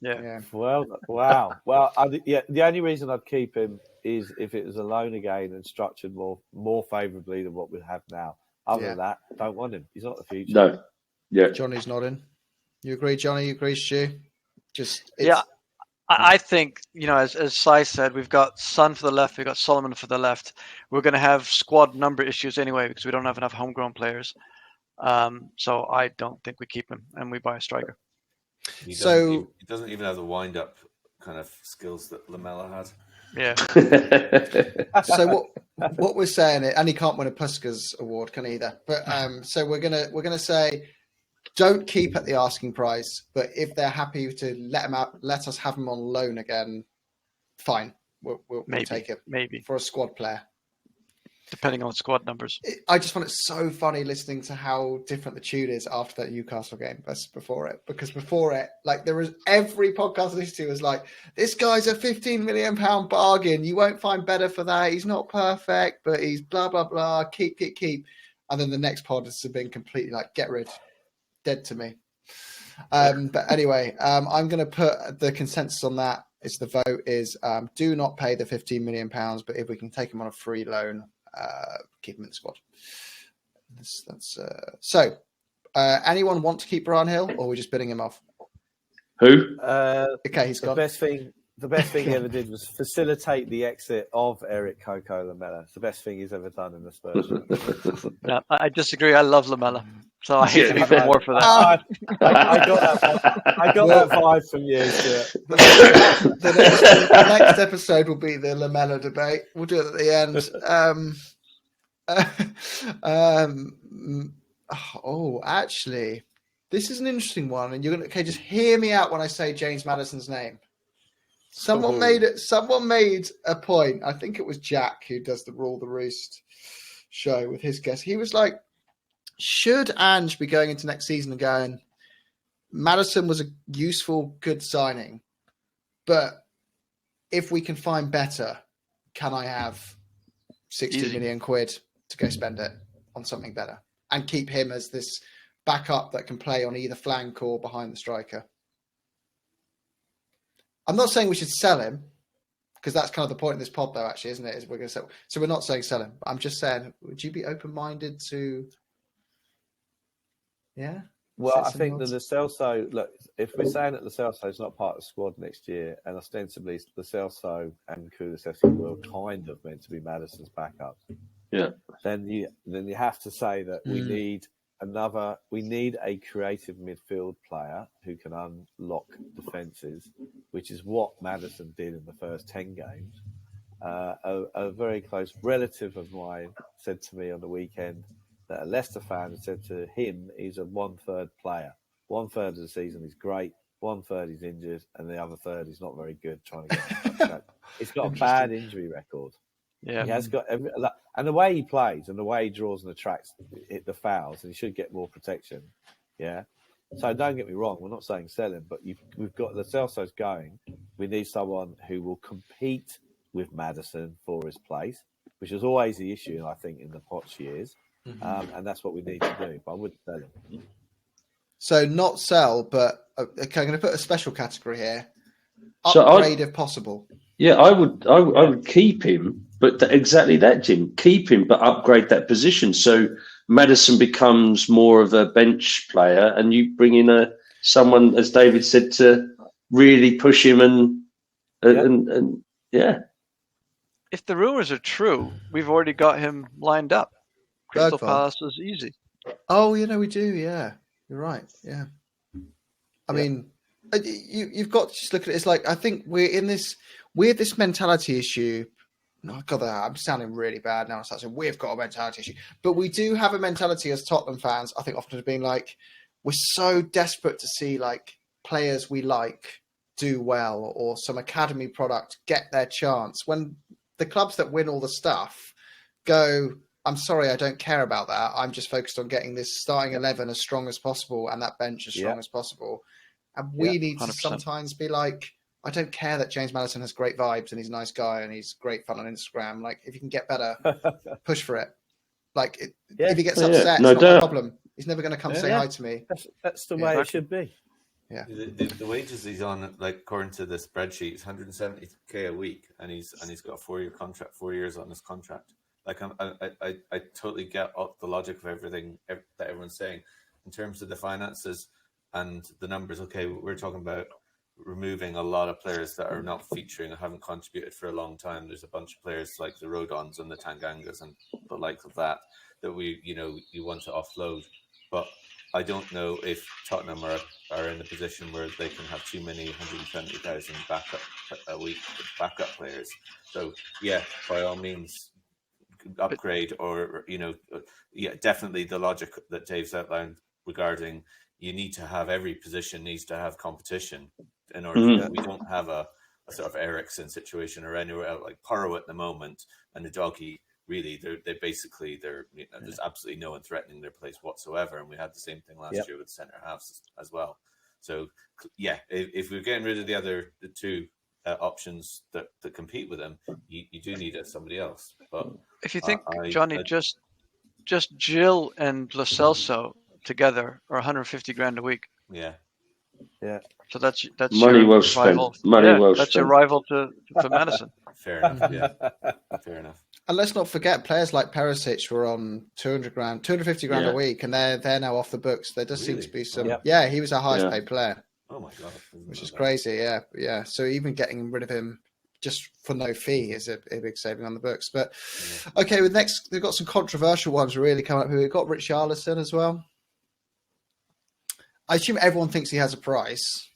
Yeah. Well, wow. Well, the only reason I'd keep him is if it was a loan again and structured more favourably than what we have now. Other than that, don't want him. He's not the future. No. Yeah. Johnny's not in. You agree, Johnny? You agree, Stu? I think, as Sai said, we've got Son for the left, we've got Solomon for the left. We're going to have squad number issues anyway because we don't have enough homegrown players. So I don't think we keep him and we buy a striker. He doesn't even have the wind-up kind of skills that Lamela had. Yeah. So what we're saying, and he can't win a Puskas award, can he either? But so we're gonna say, don't keep at the asking price, but if they're happy to let us have him on loan again, fine. We'll take it. Maybe for a squad player, depending on squad numbers. I just find it so funny listening to how different the tune is after that Newcastle game versus before it. Because before it, like there was every podcast I listened to was like, this guy's a £15 million bargain. You won't find better for that. He's not perfect, but he's blah blah blah. Keep. And then the next pod has been completely like, get rid. Dead to me. But anyway, I'm going to put the consensus on that. It's the vote is do not pay the £15 million, but if we can take him on a free loan, keep him in the squad. So. Anyone want to keep Brian Hill, or are we just bidding him off? Who? Okay, he's gone. The best thing he ever did was facilitate the exit of Eric Coco Lamela. It's the best thing he's ever done in the Spurs. No, I disagree. I love Lamela, so I hate him even more for that. I got that vibe from you. The next episode will be the Lamela debate. We'll do it at the end. Actually, this is an interesting one, and you're gonna just hear me out when I say James Maddison's name. Someone made a point. I think it was Jack who does the Rule the Roost show with his guest. He was like, should Ange be going into next season and going, Maddison was a useful, good signing, but if we can find better, can I have 60 million quid to go spend it on something better and keep him as this backup that can play on either flank or behind the striker? I'm not saying we should sell him, because that's kind of the point of this pod, though, actually, isn't it? Is we're going to sell. So we're not saying sell him, but I'm just saying, would you be open-minded to? Yeah. Well, I think that Lo Celso. Look, if we're saying that Lo Celso is not part of the squad next year, and ostensibly Lo Celso and Kulusevski were kind of meant to be Maddison's backup, then you have to say that we need a creative midfield player who can unlock defences, which is what Maddison did in the first 10 games. A very close relative of mine said to me on the weekend that a Leicester fan said to him he's a 1/3 player. 1/3 of the season is great, 1/3 he's injured, and the other third he's not very good trying to get He's got a bad injury record. Yeah, he has got and the way he plays and the way he draws and attracts the fouls, and he should get more protection. Yeah, so don't get me wrong, we're not saying sell him, but we've got Lo Celso's going. We need someone who will compete with Maddison for his place, which is always the issue, I think, in the Poch years, and that's what we need to do. But I wouldn't sell him. So not sell, but okay, I'm going to put a special category here. Upgrade if possible. Yeah, I would keep him. But exactly that, Jim. Keep him, but upgrade that position. So Maddison becomes more of a bench player, and you bring in someone, as David said, to really push him and yeah. If the rumors are true, we've already got him lined up. Crystal Palace is easy. Oh, we do. Yeah, you're right. Yeah. I mean, you've got to just look at it. It's like, I think we're in this mentality issue. Oh, God, I'm sounding really bad now. So we've got a mentality issue. But we do have a mentality as Tottenham fans, I think, often of being like, we're so desperate to see like players we like do well or some academy product get their chance. When the clubs that win all the stuff go, I'm sorry, I don't care about that. I'm just focused on getting this starting 11 as strong as possible and that bench as strong as possible. And we need 100%. To sometimes be like, I don't care that James Maddison has great vibes and he's a nice guy and he's great fun on Instagram. Like, if you can get better, push for it. Like, if he gets upset, it's not my problem. He's never going to come say hi to me. That's the way it should be. Yeah. The wages he's on, like according to the spreadsheet, is 170k a week, and he's got a 4-year contract, 4 years on his contract. Like I totally get the logic of everything that everyone's saying in terms of the finances and the numbers. Okay, we're talking about removing a lot of players that are not featuring or haven't contributed for a long time. There's a bunch of players like the Rodons and the Tangangas and the like of that you want to offload. But I don't know if Tottenham are in a position where they can have too many 120,000 backup a week backup players. So yeah, by all means, upgrade or definitely the logic that Dave's outlined regarding you need to have every position needs to have competition in order to, we don't have a sort of Ericsson situation or anywhere else like Porro at the moment and Udogie. Really, there's absolutely no one threatening their place whatsoever, and we had the same thing last year with centre halves as well. So yeah, if we're getting rid of the two options that compete with them, you do need somebody else. But if you think, Johnny, just Jill and Lo Celso together are 150 grand a week. Yeah. So that's money your well spent. Rival. Money well that's spent. Your rival to Maddison. Fair enough. Yeah. Fair enough. And let's not forget, players like Perisic were on 250 grand a week, and they're now off the books. There does seem to be some. Yeah, he was our highest paid player. Oh my God, which is crazy. Yeah. So even getting rid of him just for no fee is a big saving on the books. But okay, next they've got some controversial ones really coming up. We've got Richarlison as well. I assume everyone thinks he has a price.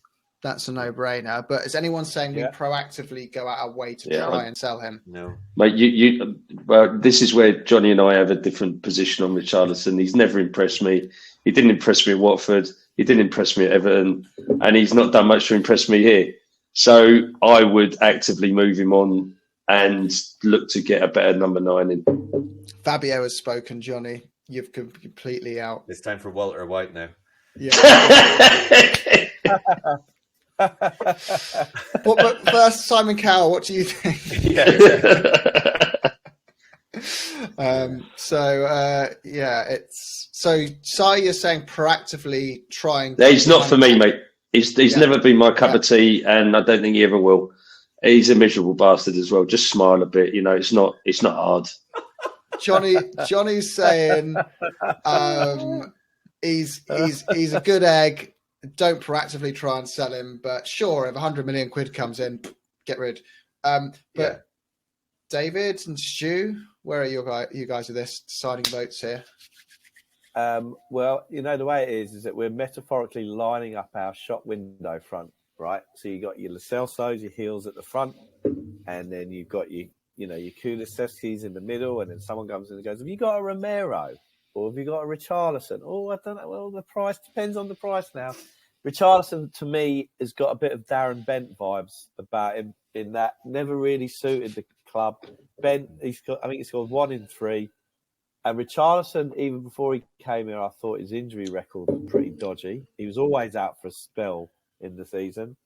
That's a no-brainer. But is anyone saying we proactively go out our way to try and sell him? No. Mate, well, this is where Johnny and I have a different position on Richarlison. He's never impressed me. He didn't impress me at Watford. He didn't impress me at Everton. And he's not done much to impress me here. So I would actively move him on and look to get a better number 9 in. Fabio has spoken, Johnny. You've completely out. It's time for Walter White now. Yeah. But first, Simon Cowell, what do you think? It's so you're saying proactively trying. He's not for me, mate. He's never been my cup of tea, and I don't think he ever will. He's a miserable bastard as well. Just smile a bit, it's not hard. Johnny's saying he's a good egg. Don't proactively try and sell him, but sure, if 100 million quid comes in, get rid. David and Stu, where are you guys with this deciding votes here? Well, the way it is that we're metaphorically lining up our shop window front, right? So you got your Lo Celsos, your heels at the front, and then you've got your Kulusevskis in the middle, and then someone comes in and goes, "Have you got a Romero? Or have you got a Richarlison?" Oh, I don't know. Well, the price depends on the price now. Richarlison, to me, has got a bit of Darren Bent vibes about him in that never really suited the club. Bent, I think he's got 1 in 3. And Richarlison, even before he came here, I thought his injury record was pretty dodgy. He was always out for a spell in the season.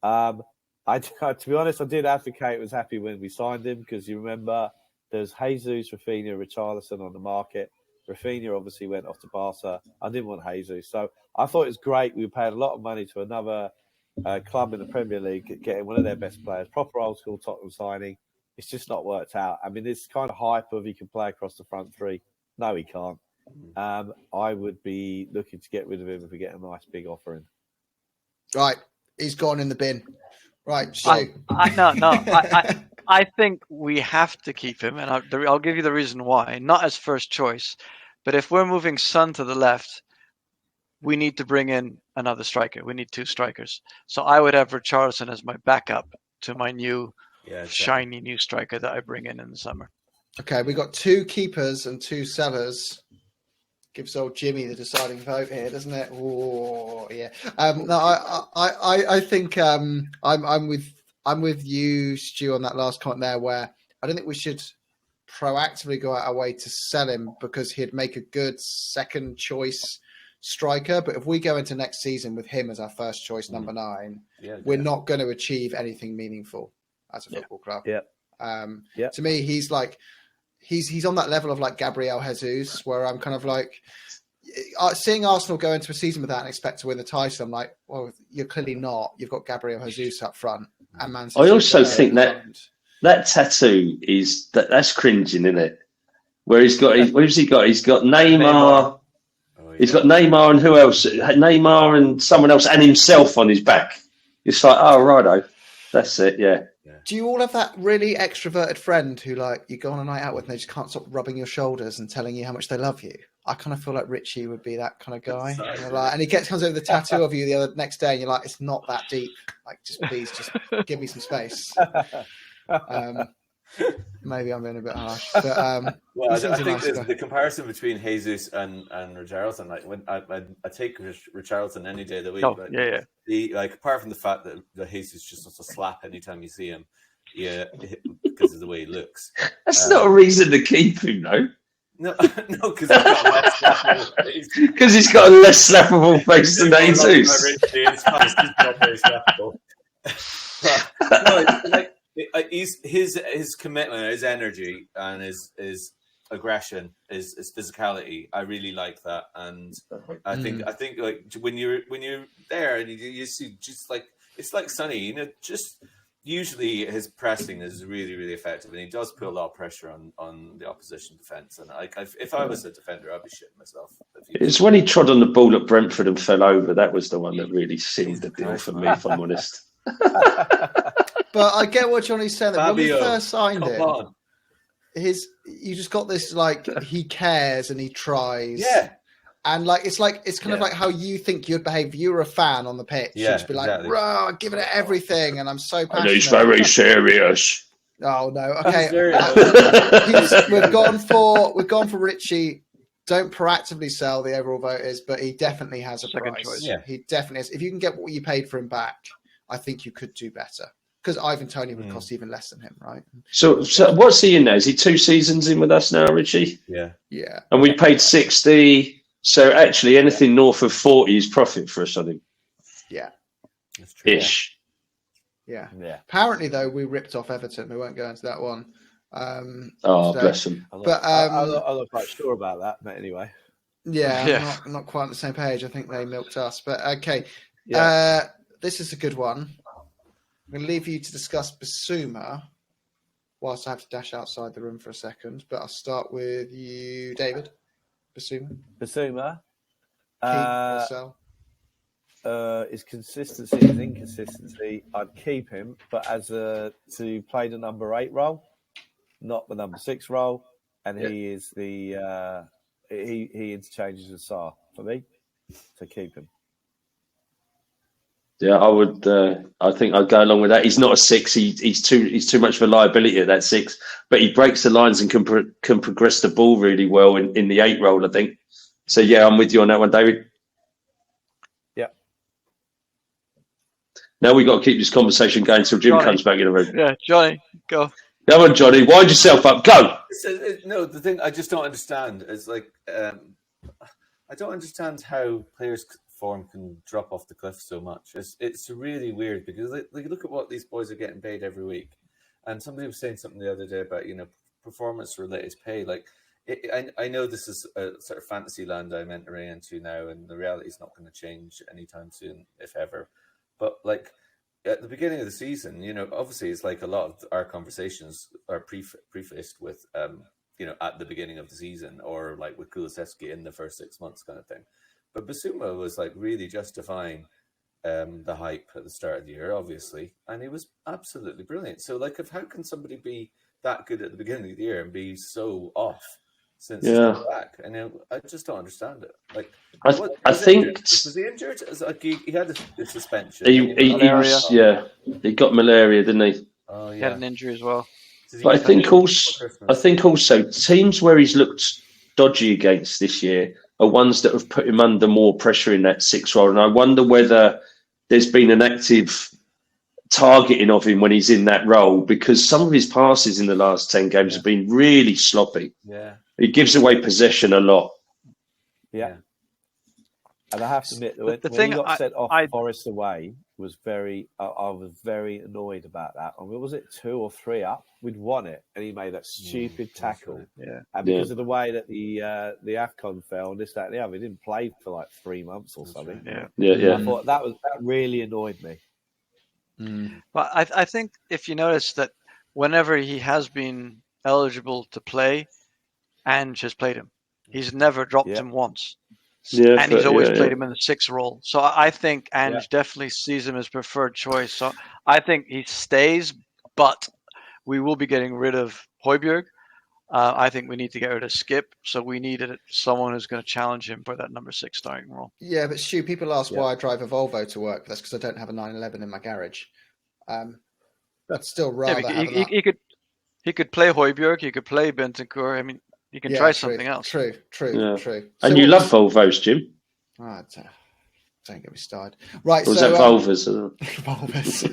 To be honest, I did advocate, was happy when we signed him because you remember there's Jesus, Rafinha, Richarlison on the market. Rafinha obviously went off to Barca. I didn't want Jesus. So I thought it was great. We paid a lot of money to another club in the Premier League, getting one of their best players, proper old school Tottenham signing. It's just not worked out. I mean, this kind of hype of he can play across the front three. No, he can't. I would be looking to get rid of him if we get a nice big offer in. Right, he's gone in the bin. Right, I think we have to keep him, and I'll give you the reason why. Not as first choice, but if we're moving Son to the left, we need to bring in another striker. We need 2 strikers. So I would have Richarlison as my backup to my new shiny new striker that I bring in the summer. Okay, we got 2 keepers and 2 sellers. Gives old Jimmy the deciding vote here, doesn't it? Oh, yeah. No, I think I'm with you, Stu, on that last comment there, where I don't think we should proactively go out our way to sell him because he'd make a good second choice striker. But if we go into next season with him as our first choice number 9, we're not going to achieve anything meaningful as a football club. To me, he's like. He's on that level of like Gabriel Jesus, where I'm kind of like seeing Arsenal go into a season with that and expect to win the title. I'm like, well, you're clearly not. You've got Gabriel Jesus up front, and Man City. I also think that tattoo is that's cringing, isn't it? Where he's got, what has he got? He's got Neymar. He's got Neymar and who else? Neymar and someone else and himself on his back. It's like, oh, righto, that's it, yeah. Do you all have that really extroverted friend who, like, you go on a night out with and they just can't stop rubbing your shoulders and telling you how much they love you? I kind of feel like Richie would be that kind of guy. And he comes over with the tattoo of you the next day and you're like, it's not that deep. Like, please, give me some space. Maybe I'm being a bit harsh. But, well, I think the comparison between Jesus and Richarlison, like when I take Richarlison any day of the week. Apart from the fact that Jesus just wants to slap anytime you see him, because of the way he looks. That's not a reason to keep him, though. No, because he's got a less slappable face than Jesus. His commitment, his energy, and his aggression, his physicality. I really like that, and I think like when you're there and you see just like it's like Sonny, just usually his pressing is really, really effective, and he does put a lot of pressure on the opposition defence. And if I was a defender, I'd be shitting myself. It's when he trod on the ball at Brentford and fell over. That was the one that really sealed the deal for me, if I'm honest. But I get what Johnny's saying. When we first signed him, you just got this like he cares and he tries. Yeah. And it's kind of like how you think you'd behave if you were a fan on the pitch. Yeah, you'd just be like, "Rah, giving it everything," and I'm so passionate. And he's very serious. Oh no, okay. We've gone for Richie. Don't proactively sell, the overall vote is, but he definitely has a second price. choice. Yeah. He definitely is. If you can get what you paid for him back, I think you could do better. Because Ivan Toney would cost even less than him, right? So what's he in now? Is he 2 seasons in with us now, Richie? Yeah. Yeah. And we paid 60. So actually anything north of 40 is profit for us, I think. Yeah. That's true. Ish. Yeah. Apparently, though, we ripped off Everton. We won't go into that one. Bless them. I'm not quite sure about that, but anyway. Yeah, I'm not quite on the same page. I think they milked us. But okay. This is a good one. I'm going to leave you to discuss Bissouma whilst I have to dash outside the room for a second. But I'll start with you, David. Bissouma. His consistency, his inconsistency, I'd keep him, but to play the number 8 role, not the number 6 role, and he is the he interchanges with Sarr for me, to keep him. Yeah, I would. I think I'd go along with that. He's not a 6. He's too much of a liability at that 6. But he breaks the lines and can progress the ball really well in the 8 role, I think. So yeah, I'm with you on that one, David. Yeah. Now we've got to keep this conversation going until Jim comes back in the room. Yeah, Johnny, go. Come on, Johnny, wind yourself up. Go. No, the thing I just don't understand is like I don't understand how players' form can drop off the cliff so much. It's really weird because like look at what these boys are getting paid every week, and somebody was saying something the other day about performance related pay. Like I know this is a sort of fantasy land I'm entering into now, and the reality is not going to change anytime soon, if ever. But like at the beginning of the season, obviously it's like a lot of our conversations are prefaced with, at the beginning of the season, or like with Kulusevski in the first 6 months kind of thing. But Basuma was like really justifying the hype at the start of the year, obviously, and he was absolutely brilliant. So, like, how can somebody be that good at the beginning of the year and be so off since he's come back? And I just don't understand it. Like, I think was he injured? He had a suspension. He got malaria, didn't he? Oh, He had an injury as well. But I think also teams where he's looked dodgy against this year are ones that have put him under more pressure in that 6 role. And I wonder whether there's been an active targeting of him when he's in that role, because some of his passes in the last 10 games have been really sloppy. Yeah. He gives away possession a lot. Yeah. And I have to admit, when he got sent off Forest away, I was very annoyed about that. I mean, was it 2 or 3 up? We'd won it, and he made that stupid tackle. Yeah. And because of the way that the AFCON fell, and this, that, and the other, he didn't play for like 3 months or something. Yeah. I thought that really annoyed me. But I think if you notice that whenever he has been eligible to play, Ange has played him. He's never dropped him once. And he's always played him in the 6 role. So I think Ange definitely sees him as preferred choice. So I think he stays, but we will be getting rid of Højbjerg. I think we need to get rid of Skip. So we needed someone who's going to challenge him for that number 6 starting role. Yeah, but Stu, people ask why I drive a Volvo to work. That's because I don't have a 911 in my garage. That's still rather he could play Højbjerg. He could play Bentancur. I mean, you can try something else. True. And So you love Volvos, Jim? Don't get me started. Right, or was that Volvos? Volvos.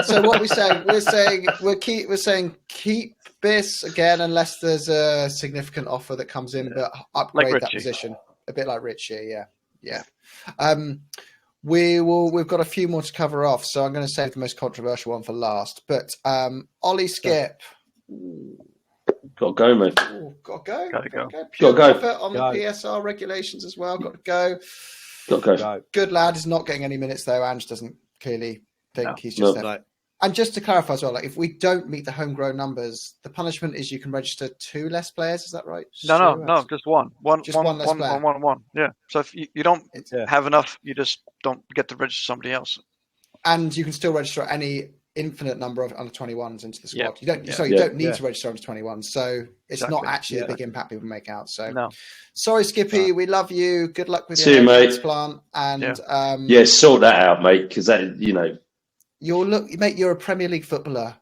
So what we're saying keep Biss again unless there's a significant offer that comes in, but upgrade like that position a bit like Richie. Yeah. We've got a few more to cover off, so I'm going to save the most controversial one for last. But Ollie Skip. Got to go, mate. Got to go. Got to go. On the PSR regulations as well. Got to go. Got to go. Good lad is not getting any minutes though. Ange doesn't clearly think he's just there. And just to clarify as well, like if we don't meet the homegrown numbers, the punishment is you can register 2 less players. Is that right? No, just one. One less player. One. Yeah. So if you don't have enough, you just don't get to register somebody else. And you can still register any infinite number of under 21s into the squad. You don't need to register under 21s, so it's not actually a big impact people make out. So sorry, Skippy, we love you. Good luck with your transplant, and sort that out, mate, because that you're a Premier League footballer.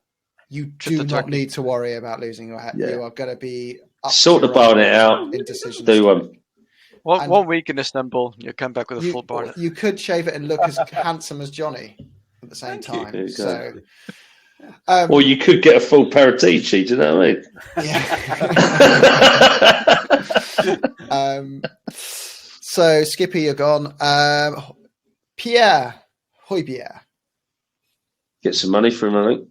You do not need to worry about losing your head. You are going to be sort the bonnet out in decisions. Do one. One week in Istanbul, you come back with a full bonnet. You could shave it and look as handsome as Johnny at the same time. So, or you could get a full Paratici, do you know what I mean? So Skippy, you're gone. Pierre Højbjerg. Get some money for him, I think.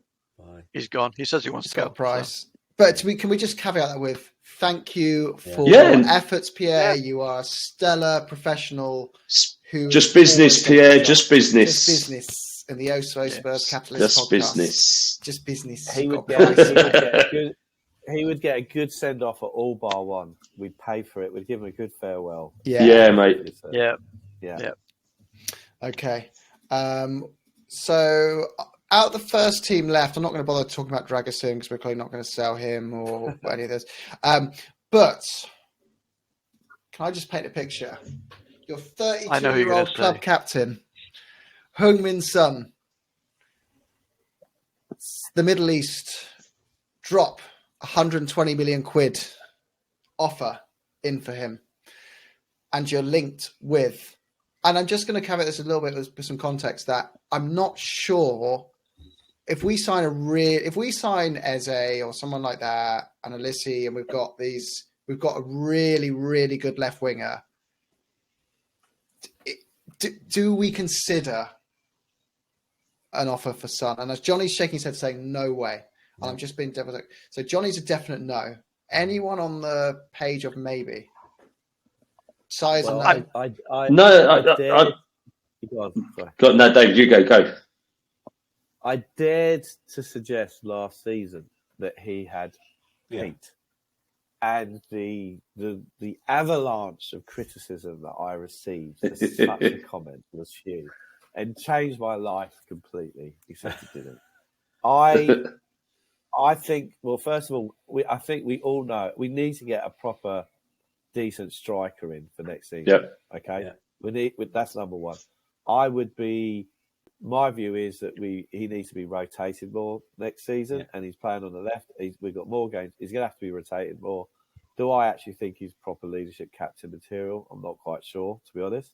He's gone. He says he wants to go. A price. So. But can we just caveat that with thank you for your efforts, Pierre. You are a stellar professional. Just business, Pierre. Just business. Just business. In the Spurs Capitalist Just podcast. Just business. He would get a good send off at all bar one. We'd pay for it. We'd give him a good farewell. Yeah, mate. Yeah. Okay. So out of the first team left, I'm not going to bother talking about Dragusin because we're clearly not going to sell him or any of this. But can I just paint a picture? Your 32-year-old club captain, Heung-min's son, the Middle East, drop 120 million quid offer in for him. And you're linked with, and I'm just going to cover this a little bit with some context that I'm not sure if we sign Eze or someone like that, and Alissi, and we've got a really, really good left winger. Do we consider an offer for Son? And as Johnny's shaking his head saying, no way. And I'm just being devil's. So Johnny's a definite no. Anyone on the page of maybe? Size and no. No, David, you go. I dared to suggest last season that he had hate, and the avalanche of criticism that I received for such a comment was huge, and changed my life completely. Except it didn't. I think. Well, first of all, I think we all know we need to get a proper, decent striker in for next season. Yep. Okay. Yeah. That's number one. My view is that he needs to be rotated more next season, and he's playing on the left. We've got more games. He's going to have to be rotated more. Do I actually think he's proper leadership captain material? I'm not quite sure, to be honest.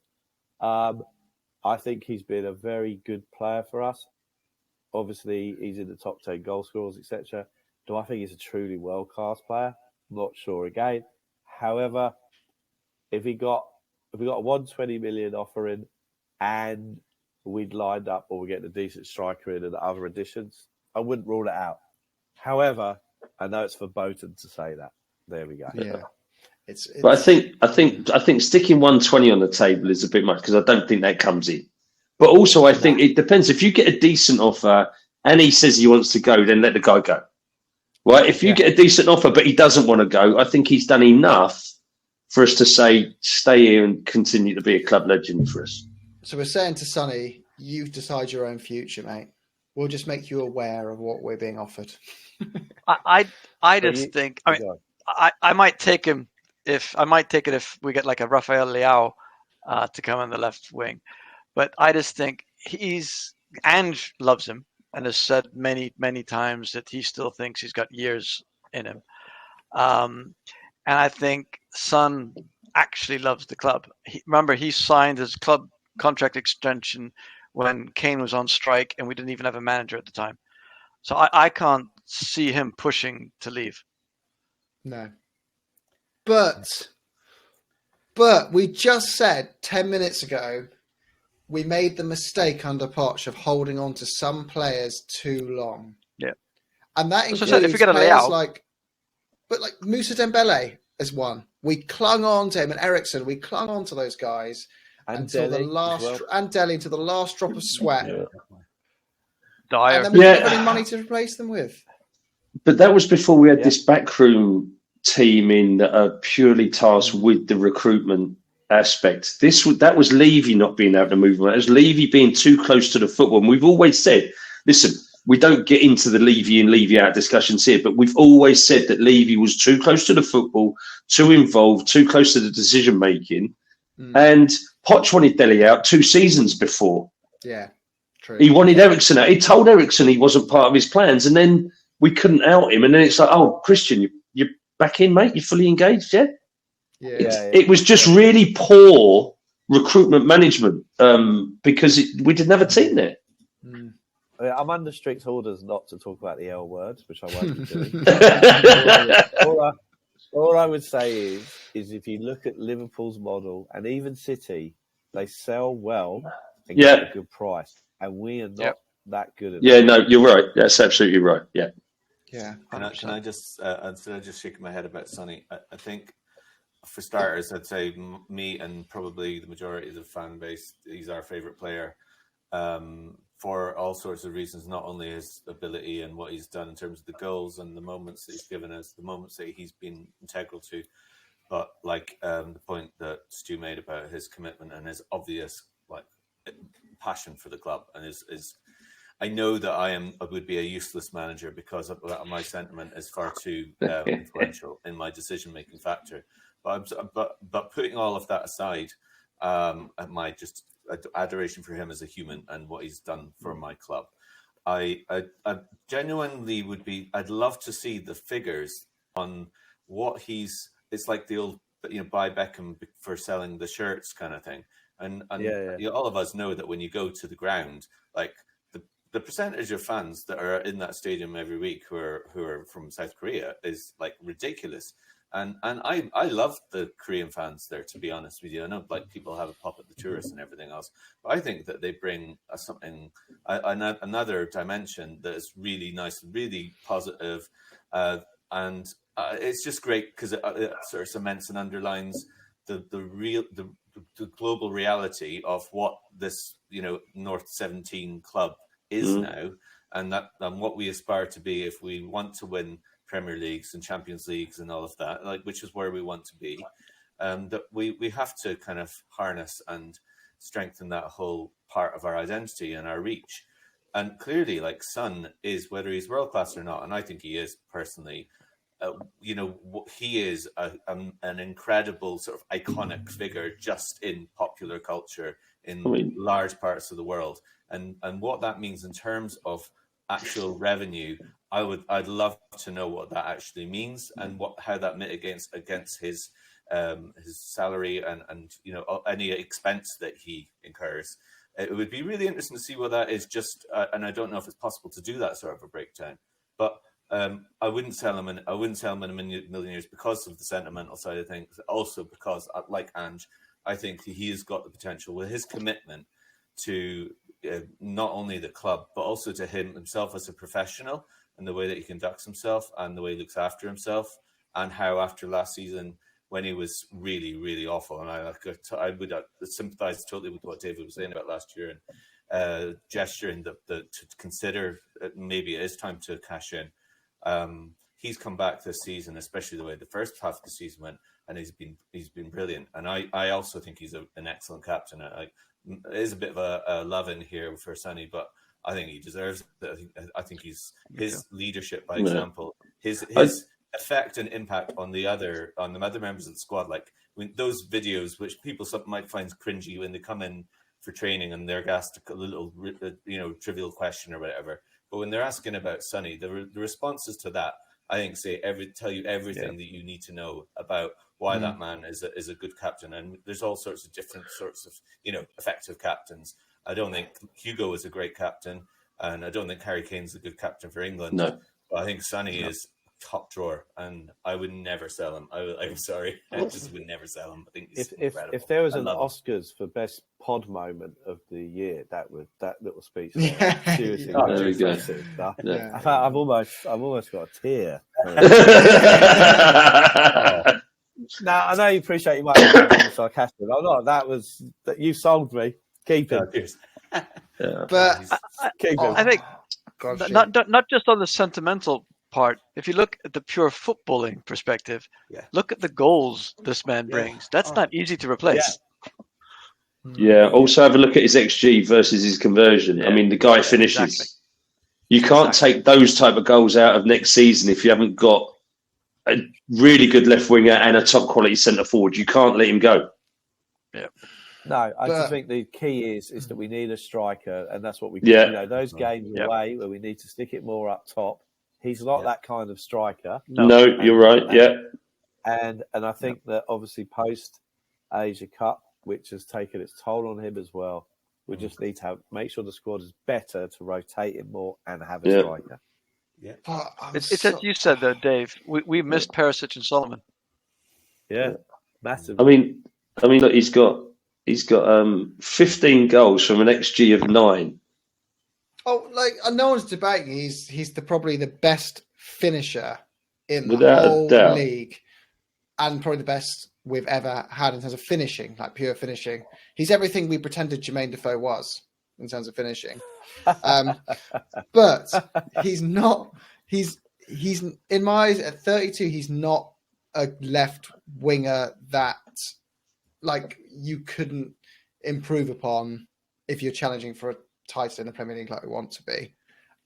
I think he's been a very good player for us. Obviously, he's in the top 10 goal scorers, etc. Do I think he's a truly world-class player? Not sure again. However, if we got a 120 million offer in and we'd lined up or we get a decent striker in and other additions, I wouldn't rule it out. However, I know it's verboten to say that. There we go. Yeah. But I think sticking 120 on the table is a bit much because I don't think that comes in. But also, I think it depends. If you get a decent offer and he says he wants to go, then let the guy go. Right? If you get a decent offer but he doesn't want to go, I think he's done enough for us to say, stay here and continue to be a club legend for us. So we're saying to Sonny, you decide your own future, mate. We'll just make you aware of what we're being offered. I just think. I mean, I might take him if we get like a Rafael Leao to come on the left wing, but I just think Ange loves him and has said many times that he still thinks he's got years in him, and I think Son actually loves the club. Remember, he signed his club contract extension when Kane was on strike and we didn't even have a manager at the time. So I can't see him pushing to leave. No. But we just said 10 minutes ago we made the mistake under Poch of holding on to some players too long. Yeah. And that includes if you get a players layout, like Moussa Dembele as one. We clung on to him, and Ericsson, we clung on to those guys until the last, and Dele until the last drop of sweat. Dyer. And then we didn't have any money to replace them with. But that was before we had this backroom team in that are purely tasked with the recruitment aspect. That was Levy not being able to move on. It was Levy being too close to the football. And we've always said, listen, we don't get into the Levy in, Levy out discussions here, but we've always said that Levy was too close to the football, too involved, too close to the decision making. And Poch wanted Dele out 2 seasons before. Yeah, true. He wanted Ericsson out. He told Ericsson he wasn't part of his plans, and then we couldn't out him. And then it's like, oh, Christian, you're back in, mate? You're fully engaged, yeah? It was just really poor recruitment management because we didn't have a team there. I'm under strict orders not to talk about the L word, which I won't be doing. all I would say is if you look at Liverpool's model and even City, they sell well and get a good price. And we are not that good at it. No, you're right. That's absolutely right. Yeah. Yeah. Can I just, instead of just shaking my head about Sonny, I think for starters, I'd say me and probably the majority of the fan base, he's our favourite player. For all sorts of reasons, not only his ability and what he's done in terms of the goals and the moments that he's given us, the moments that he's been integral to, but like the point that Stu made about his commitment and his obvious passion for the club, and his I know that I would be a useless manager because of my sentiment is far too influential in my decision making factor. But putting all of that aside, my just adoration for him as a human and what he's done for my club, I genuinely would be. I'd love to see the figures on what he's. It's like the old, buy Beckham for selling the shirts kind of thing. And all of us know that when you go to the ground, like the percentage of fans that are in that stadium every week who are from South Korea is like ridiculous. And I love the Korean fans there, to be honest with you. I know people have a pop at the tourists and everything else, but I think that they bring another dimension that is really nice, really positive, and it's just great because it sort of cements and underlines the global reality of what this North 17 club is now, and what we aspire to be if we want to win Premier Leagues and Champions Leagues and all of that, like which is where we want to be. That we have to kind of harness and strengthen that whole part of our identity and our reach. And clearly, like Son is, whether he's world class or not, and I think he is personally. He is an incredible sort of iconic figure just in popular culture in large parts of the world, and what that means in terms of actual revenue, I'd love to know what that actually means and how that mitigates against his salary and any expense that he incurs. It would be really interesting to see what that is. And I don't know if it's possible to do that sort of a breakdown, but. I wouldn't sell him in a million years because of the sentimental side of things. Also because, like Ange, I think he has got the potential with his commitment to not only the club but also to himself as a professional and the way that he conducts himself and the way he looks after himself, and how after last season when he was really, really awful, and I would sympathise totally with what David was saying about last year and gesturing to consider maybe it is time to cash in. He's come back this season, especially the way the first half of the season went, and he's been brilliant. And I also think he's an excellent captain. It is a bit of a love in here for Sonny, but I think he deserves it. I think his leadership by example, his effect and impact on the other members of the squad. Like those videos, which people might find cringy when they come in for training and they're asked a little trivial question or whatever. But when they're asking about Sonny, the responses to that, I think, tell you everything that you need to know about why that man is a good captain. And there's all sorts of different sorts of effective captains. I don't think Hugo is a great captain, and I don't think Harry Kane's a good captain for England. No, but I think Sonny is top drawer, and I would never sell him. I'm sorry, I just would never sell him. I think he's incredible. If there was an Oscars for best pod moment of the year, that little speech. Seriously, there we go. Yeah. I've almost got a tear. Now I know you appreciate you might be sarcastic. I'm not. That you sold me. Keep it. But I think not just on the sentimental part. If you look at the pure footballing perspective, look at the goals this man brings. That's not easy to replace. Yeah. Also have a look at his XG versus his conversion. I mean, the guy finishes. Exactly. You can't take those type of goals out of next season if you haven't got a really good left winger and a top quality centre forward. You can't let him go. Yeah. No, I just think the key is that we need a striker, and that's what we. Those games away where we need to stick it more up top. He's not that kind of striker. No, you're right. And I think that obviously post Asia Cup, which has taken its toll on him as well, we just need to make sure the squad is better to rotate him more and have a striker. Yeah, it's as you said though, Dave. We missed Perisic and Solomon. Yeah, massive. I mean, look, he's got 15 goals from an XG of 9. Oh, no one's debating. He's probably the best finisher in the whole league, and probably the best we've ever had in terms of finishing, like pure finishing. He's everything we pretended Jermaine Defoe was in terms of finishing. But he's not. He's in my eyes at 32. He's not a left winger that you couldn't improve upon if you're challenging for a title in the Premier League like we want to be.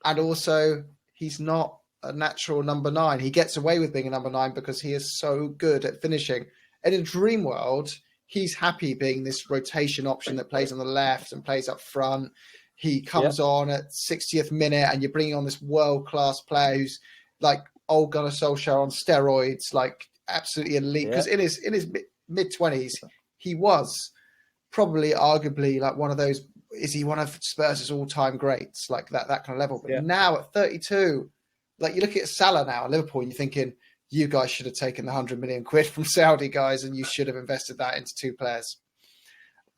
And also, he's not a natural number 9. He gets away with being a number 9 because he is so good at finishing. In a dream world, he's happy being this rotation option that plays on the left and plays up front. He comes on at 60th minute and you're bringing on this world-class player who's like old Gunnar Solskjaer on steroids, like absolutely elite. Because in his mid-20s, he was probably arguably like one of those. Is he one of Spurs' all-time greats, like that kind of level? But now at 32, like you look at Salah now at Liverpool, and you're thinking, you guys should have taken the 100 million quid from Saudi guys, and you should have invested that into 2 players,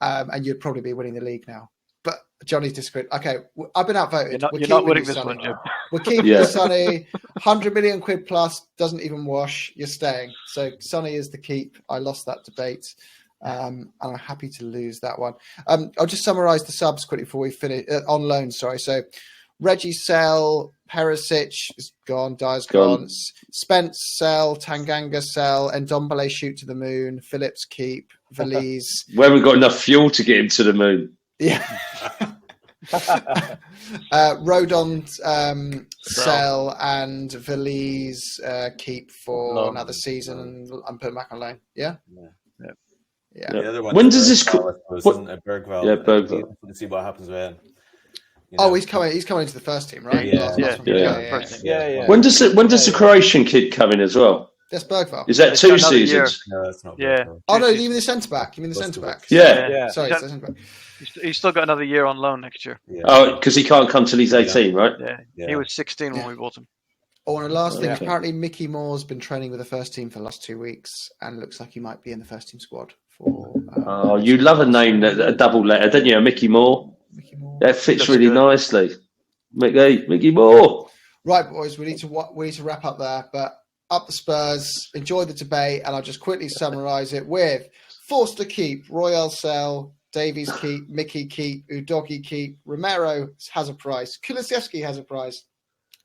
and you'd probably be winning the league now. But Johnny disagreed. Okay, I've been outvoted. You're not winning this one, Jim. We're keeping Sonny. 100 million quid plus doesn't even wash. You're staying. So Sonny is the keep. I lost that debate. And I'm happy to lose that one. I'll just summarise the subs quickly before we finish. On loan, sorry. So Reggie sell. Perisic is gone. Dyer's gone. Spence sell. Tanganga sell. Ndombele shoot to the moon. Phillips keep. Valise. We haven't got enough fuel to get him to the moon. Yeah. Rodon sell and Valise keep for another season and put him back on loan. Yeah. Yeah. The other one when does this? Bergvall. Yeah, Bergvall. Let's see what happens with him. He's coming into the first team, right? Yeah. When does the Croatian kid come in as well? That's Bergvall. Is that 2 seasons? No, that's not. Yeah. Bergvall. Oh no, you mean the centre back? You mean the centre back? Yeah. Sorry, he's still got another year on loan next year. Yeah. Oh, because he can't come till he's 18, right? Yeah. He was 16 when we bought him. Oh, and the last thing, apparently Micky Moore's been training with the first team for the last 2 weeks and looks like he might be in the first team squad for. You love a name, a double letter, don't you? Micky Moore. That fits really nicely. Micky Moore. Right, boys, we need to wrap up there, but up the Spurs. Enjoy the debate, and I'll just quickly summarise it with Forster keep, Royal sell, Davies keep, Micky keep, Udogie keep, Romero has a price, Kulusevski has a price,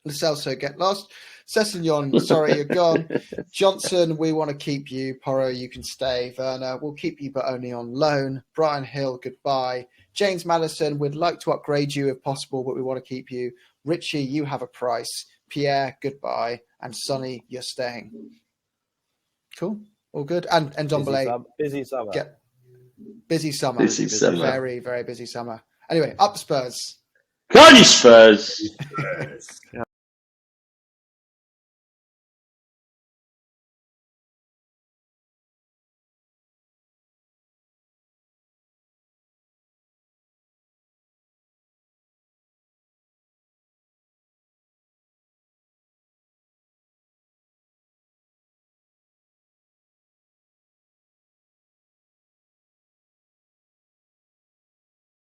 Lo Celso get lost, Sessegnon, sorry, you're gone, Johnson, we want to keep you, Porro, you can stay, Werner, we'll keep you but only on loan, Brian Hill, goodbye, James Madison, we'd like to upgrade you if possible, but we want to keep you, Richie, you have a price, Pierre, goodbye, and Sonny, you're staying. Cool, all good. And Ndombele, busy summer. Busy summer. Very, very busy summer. Anyway, up Spurs. Go on, you Spurs.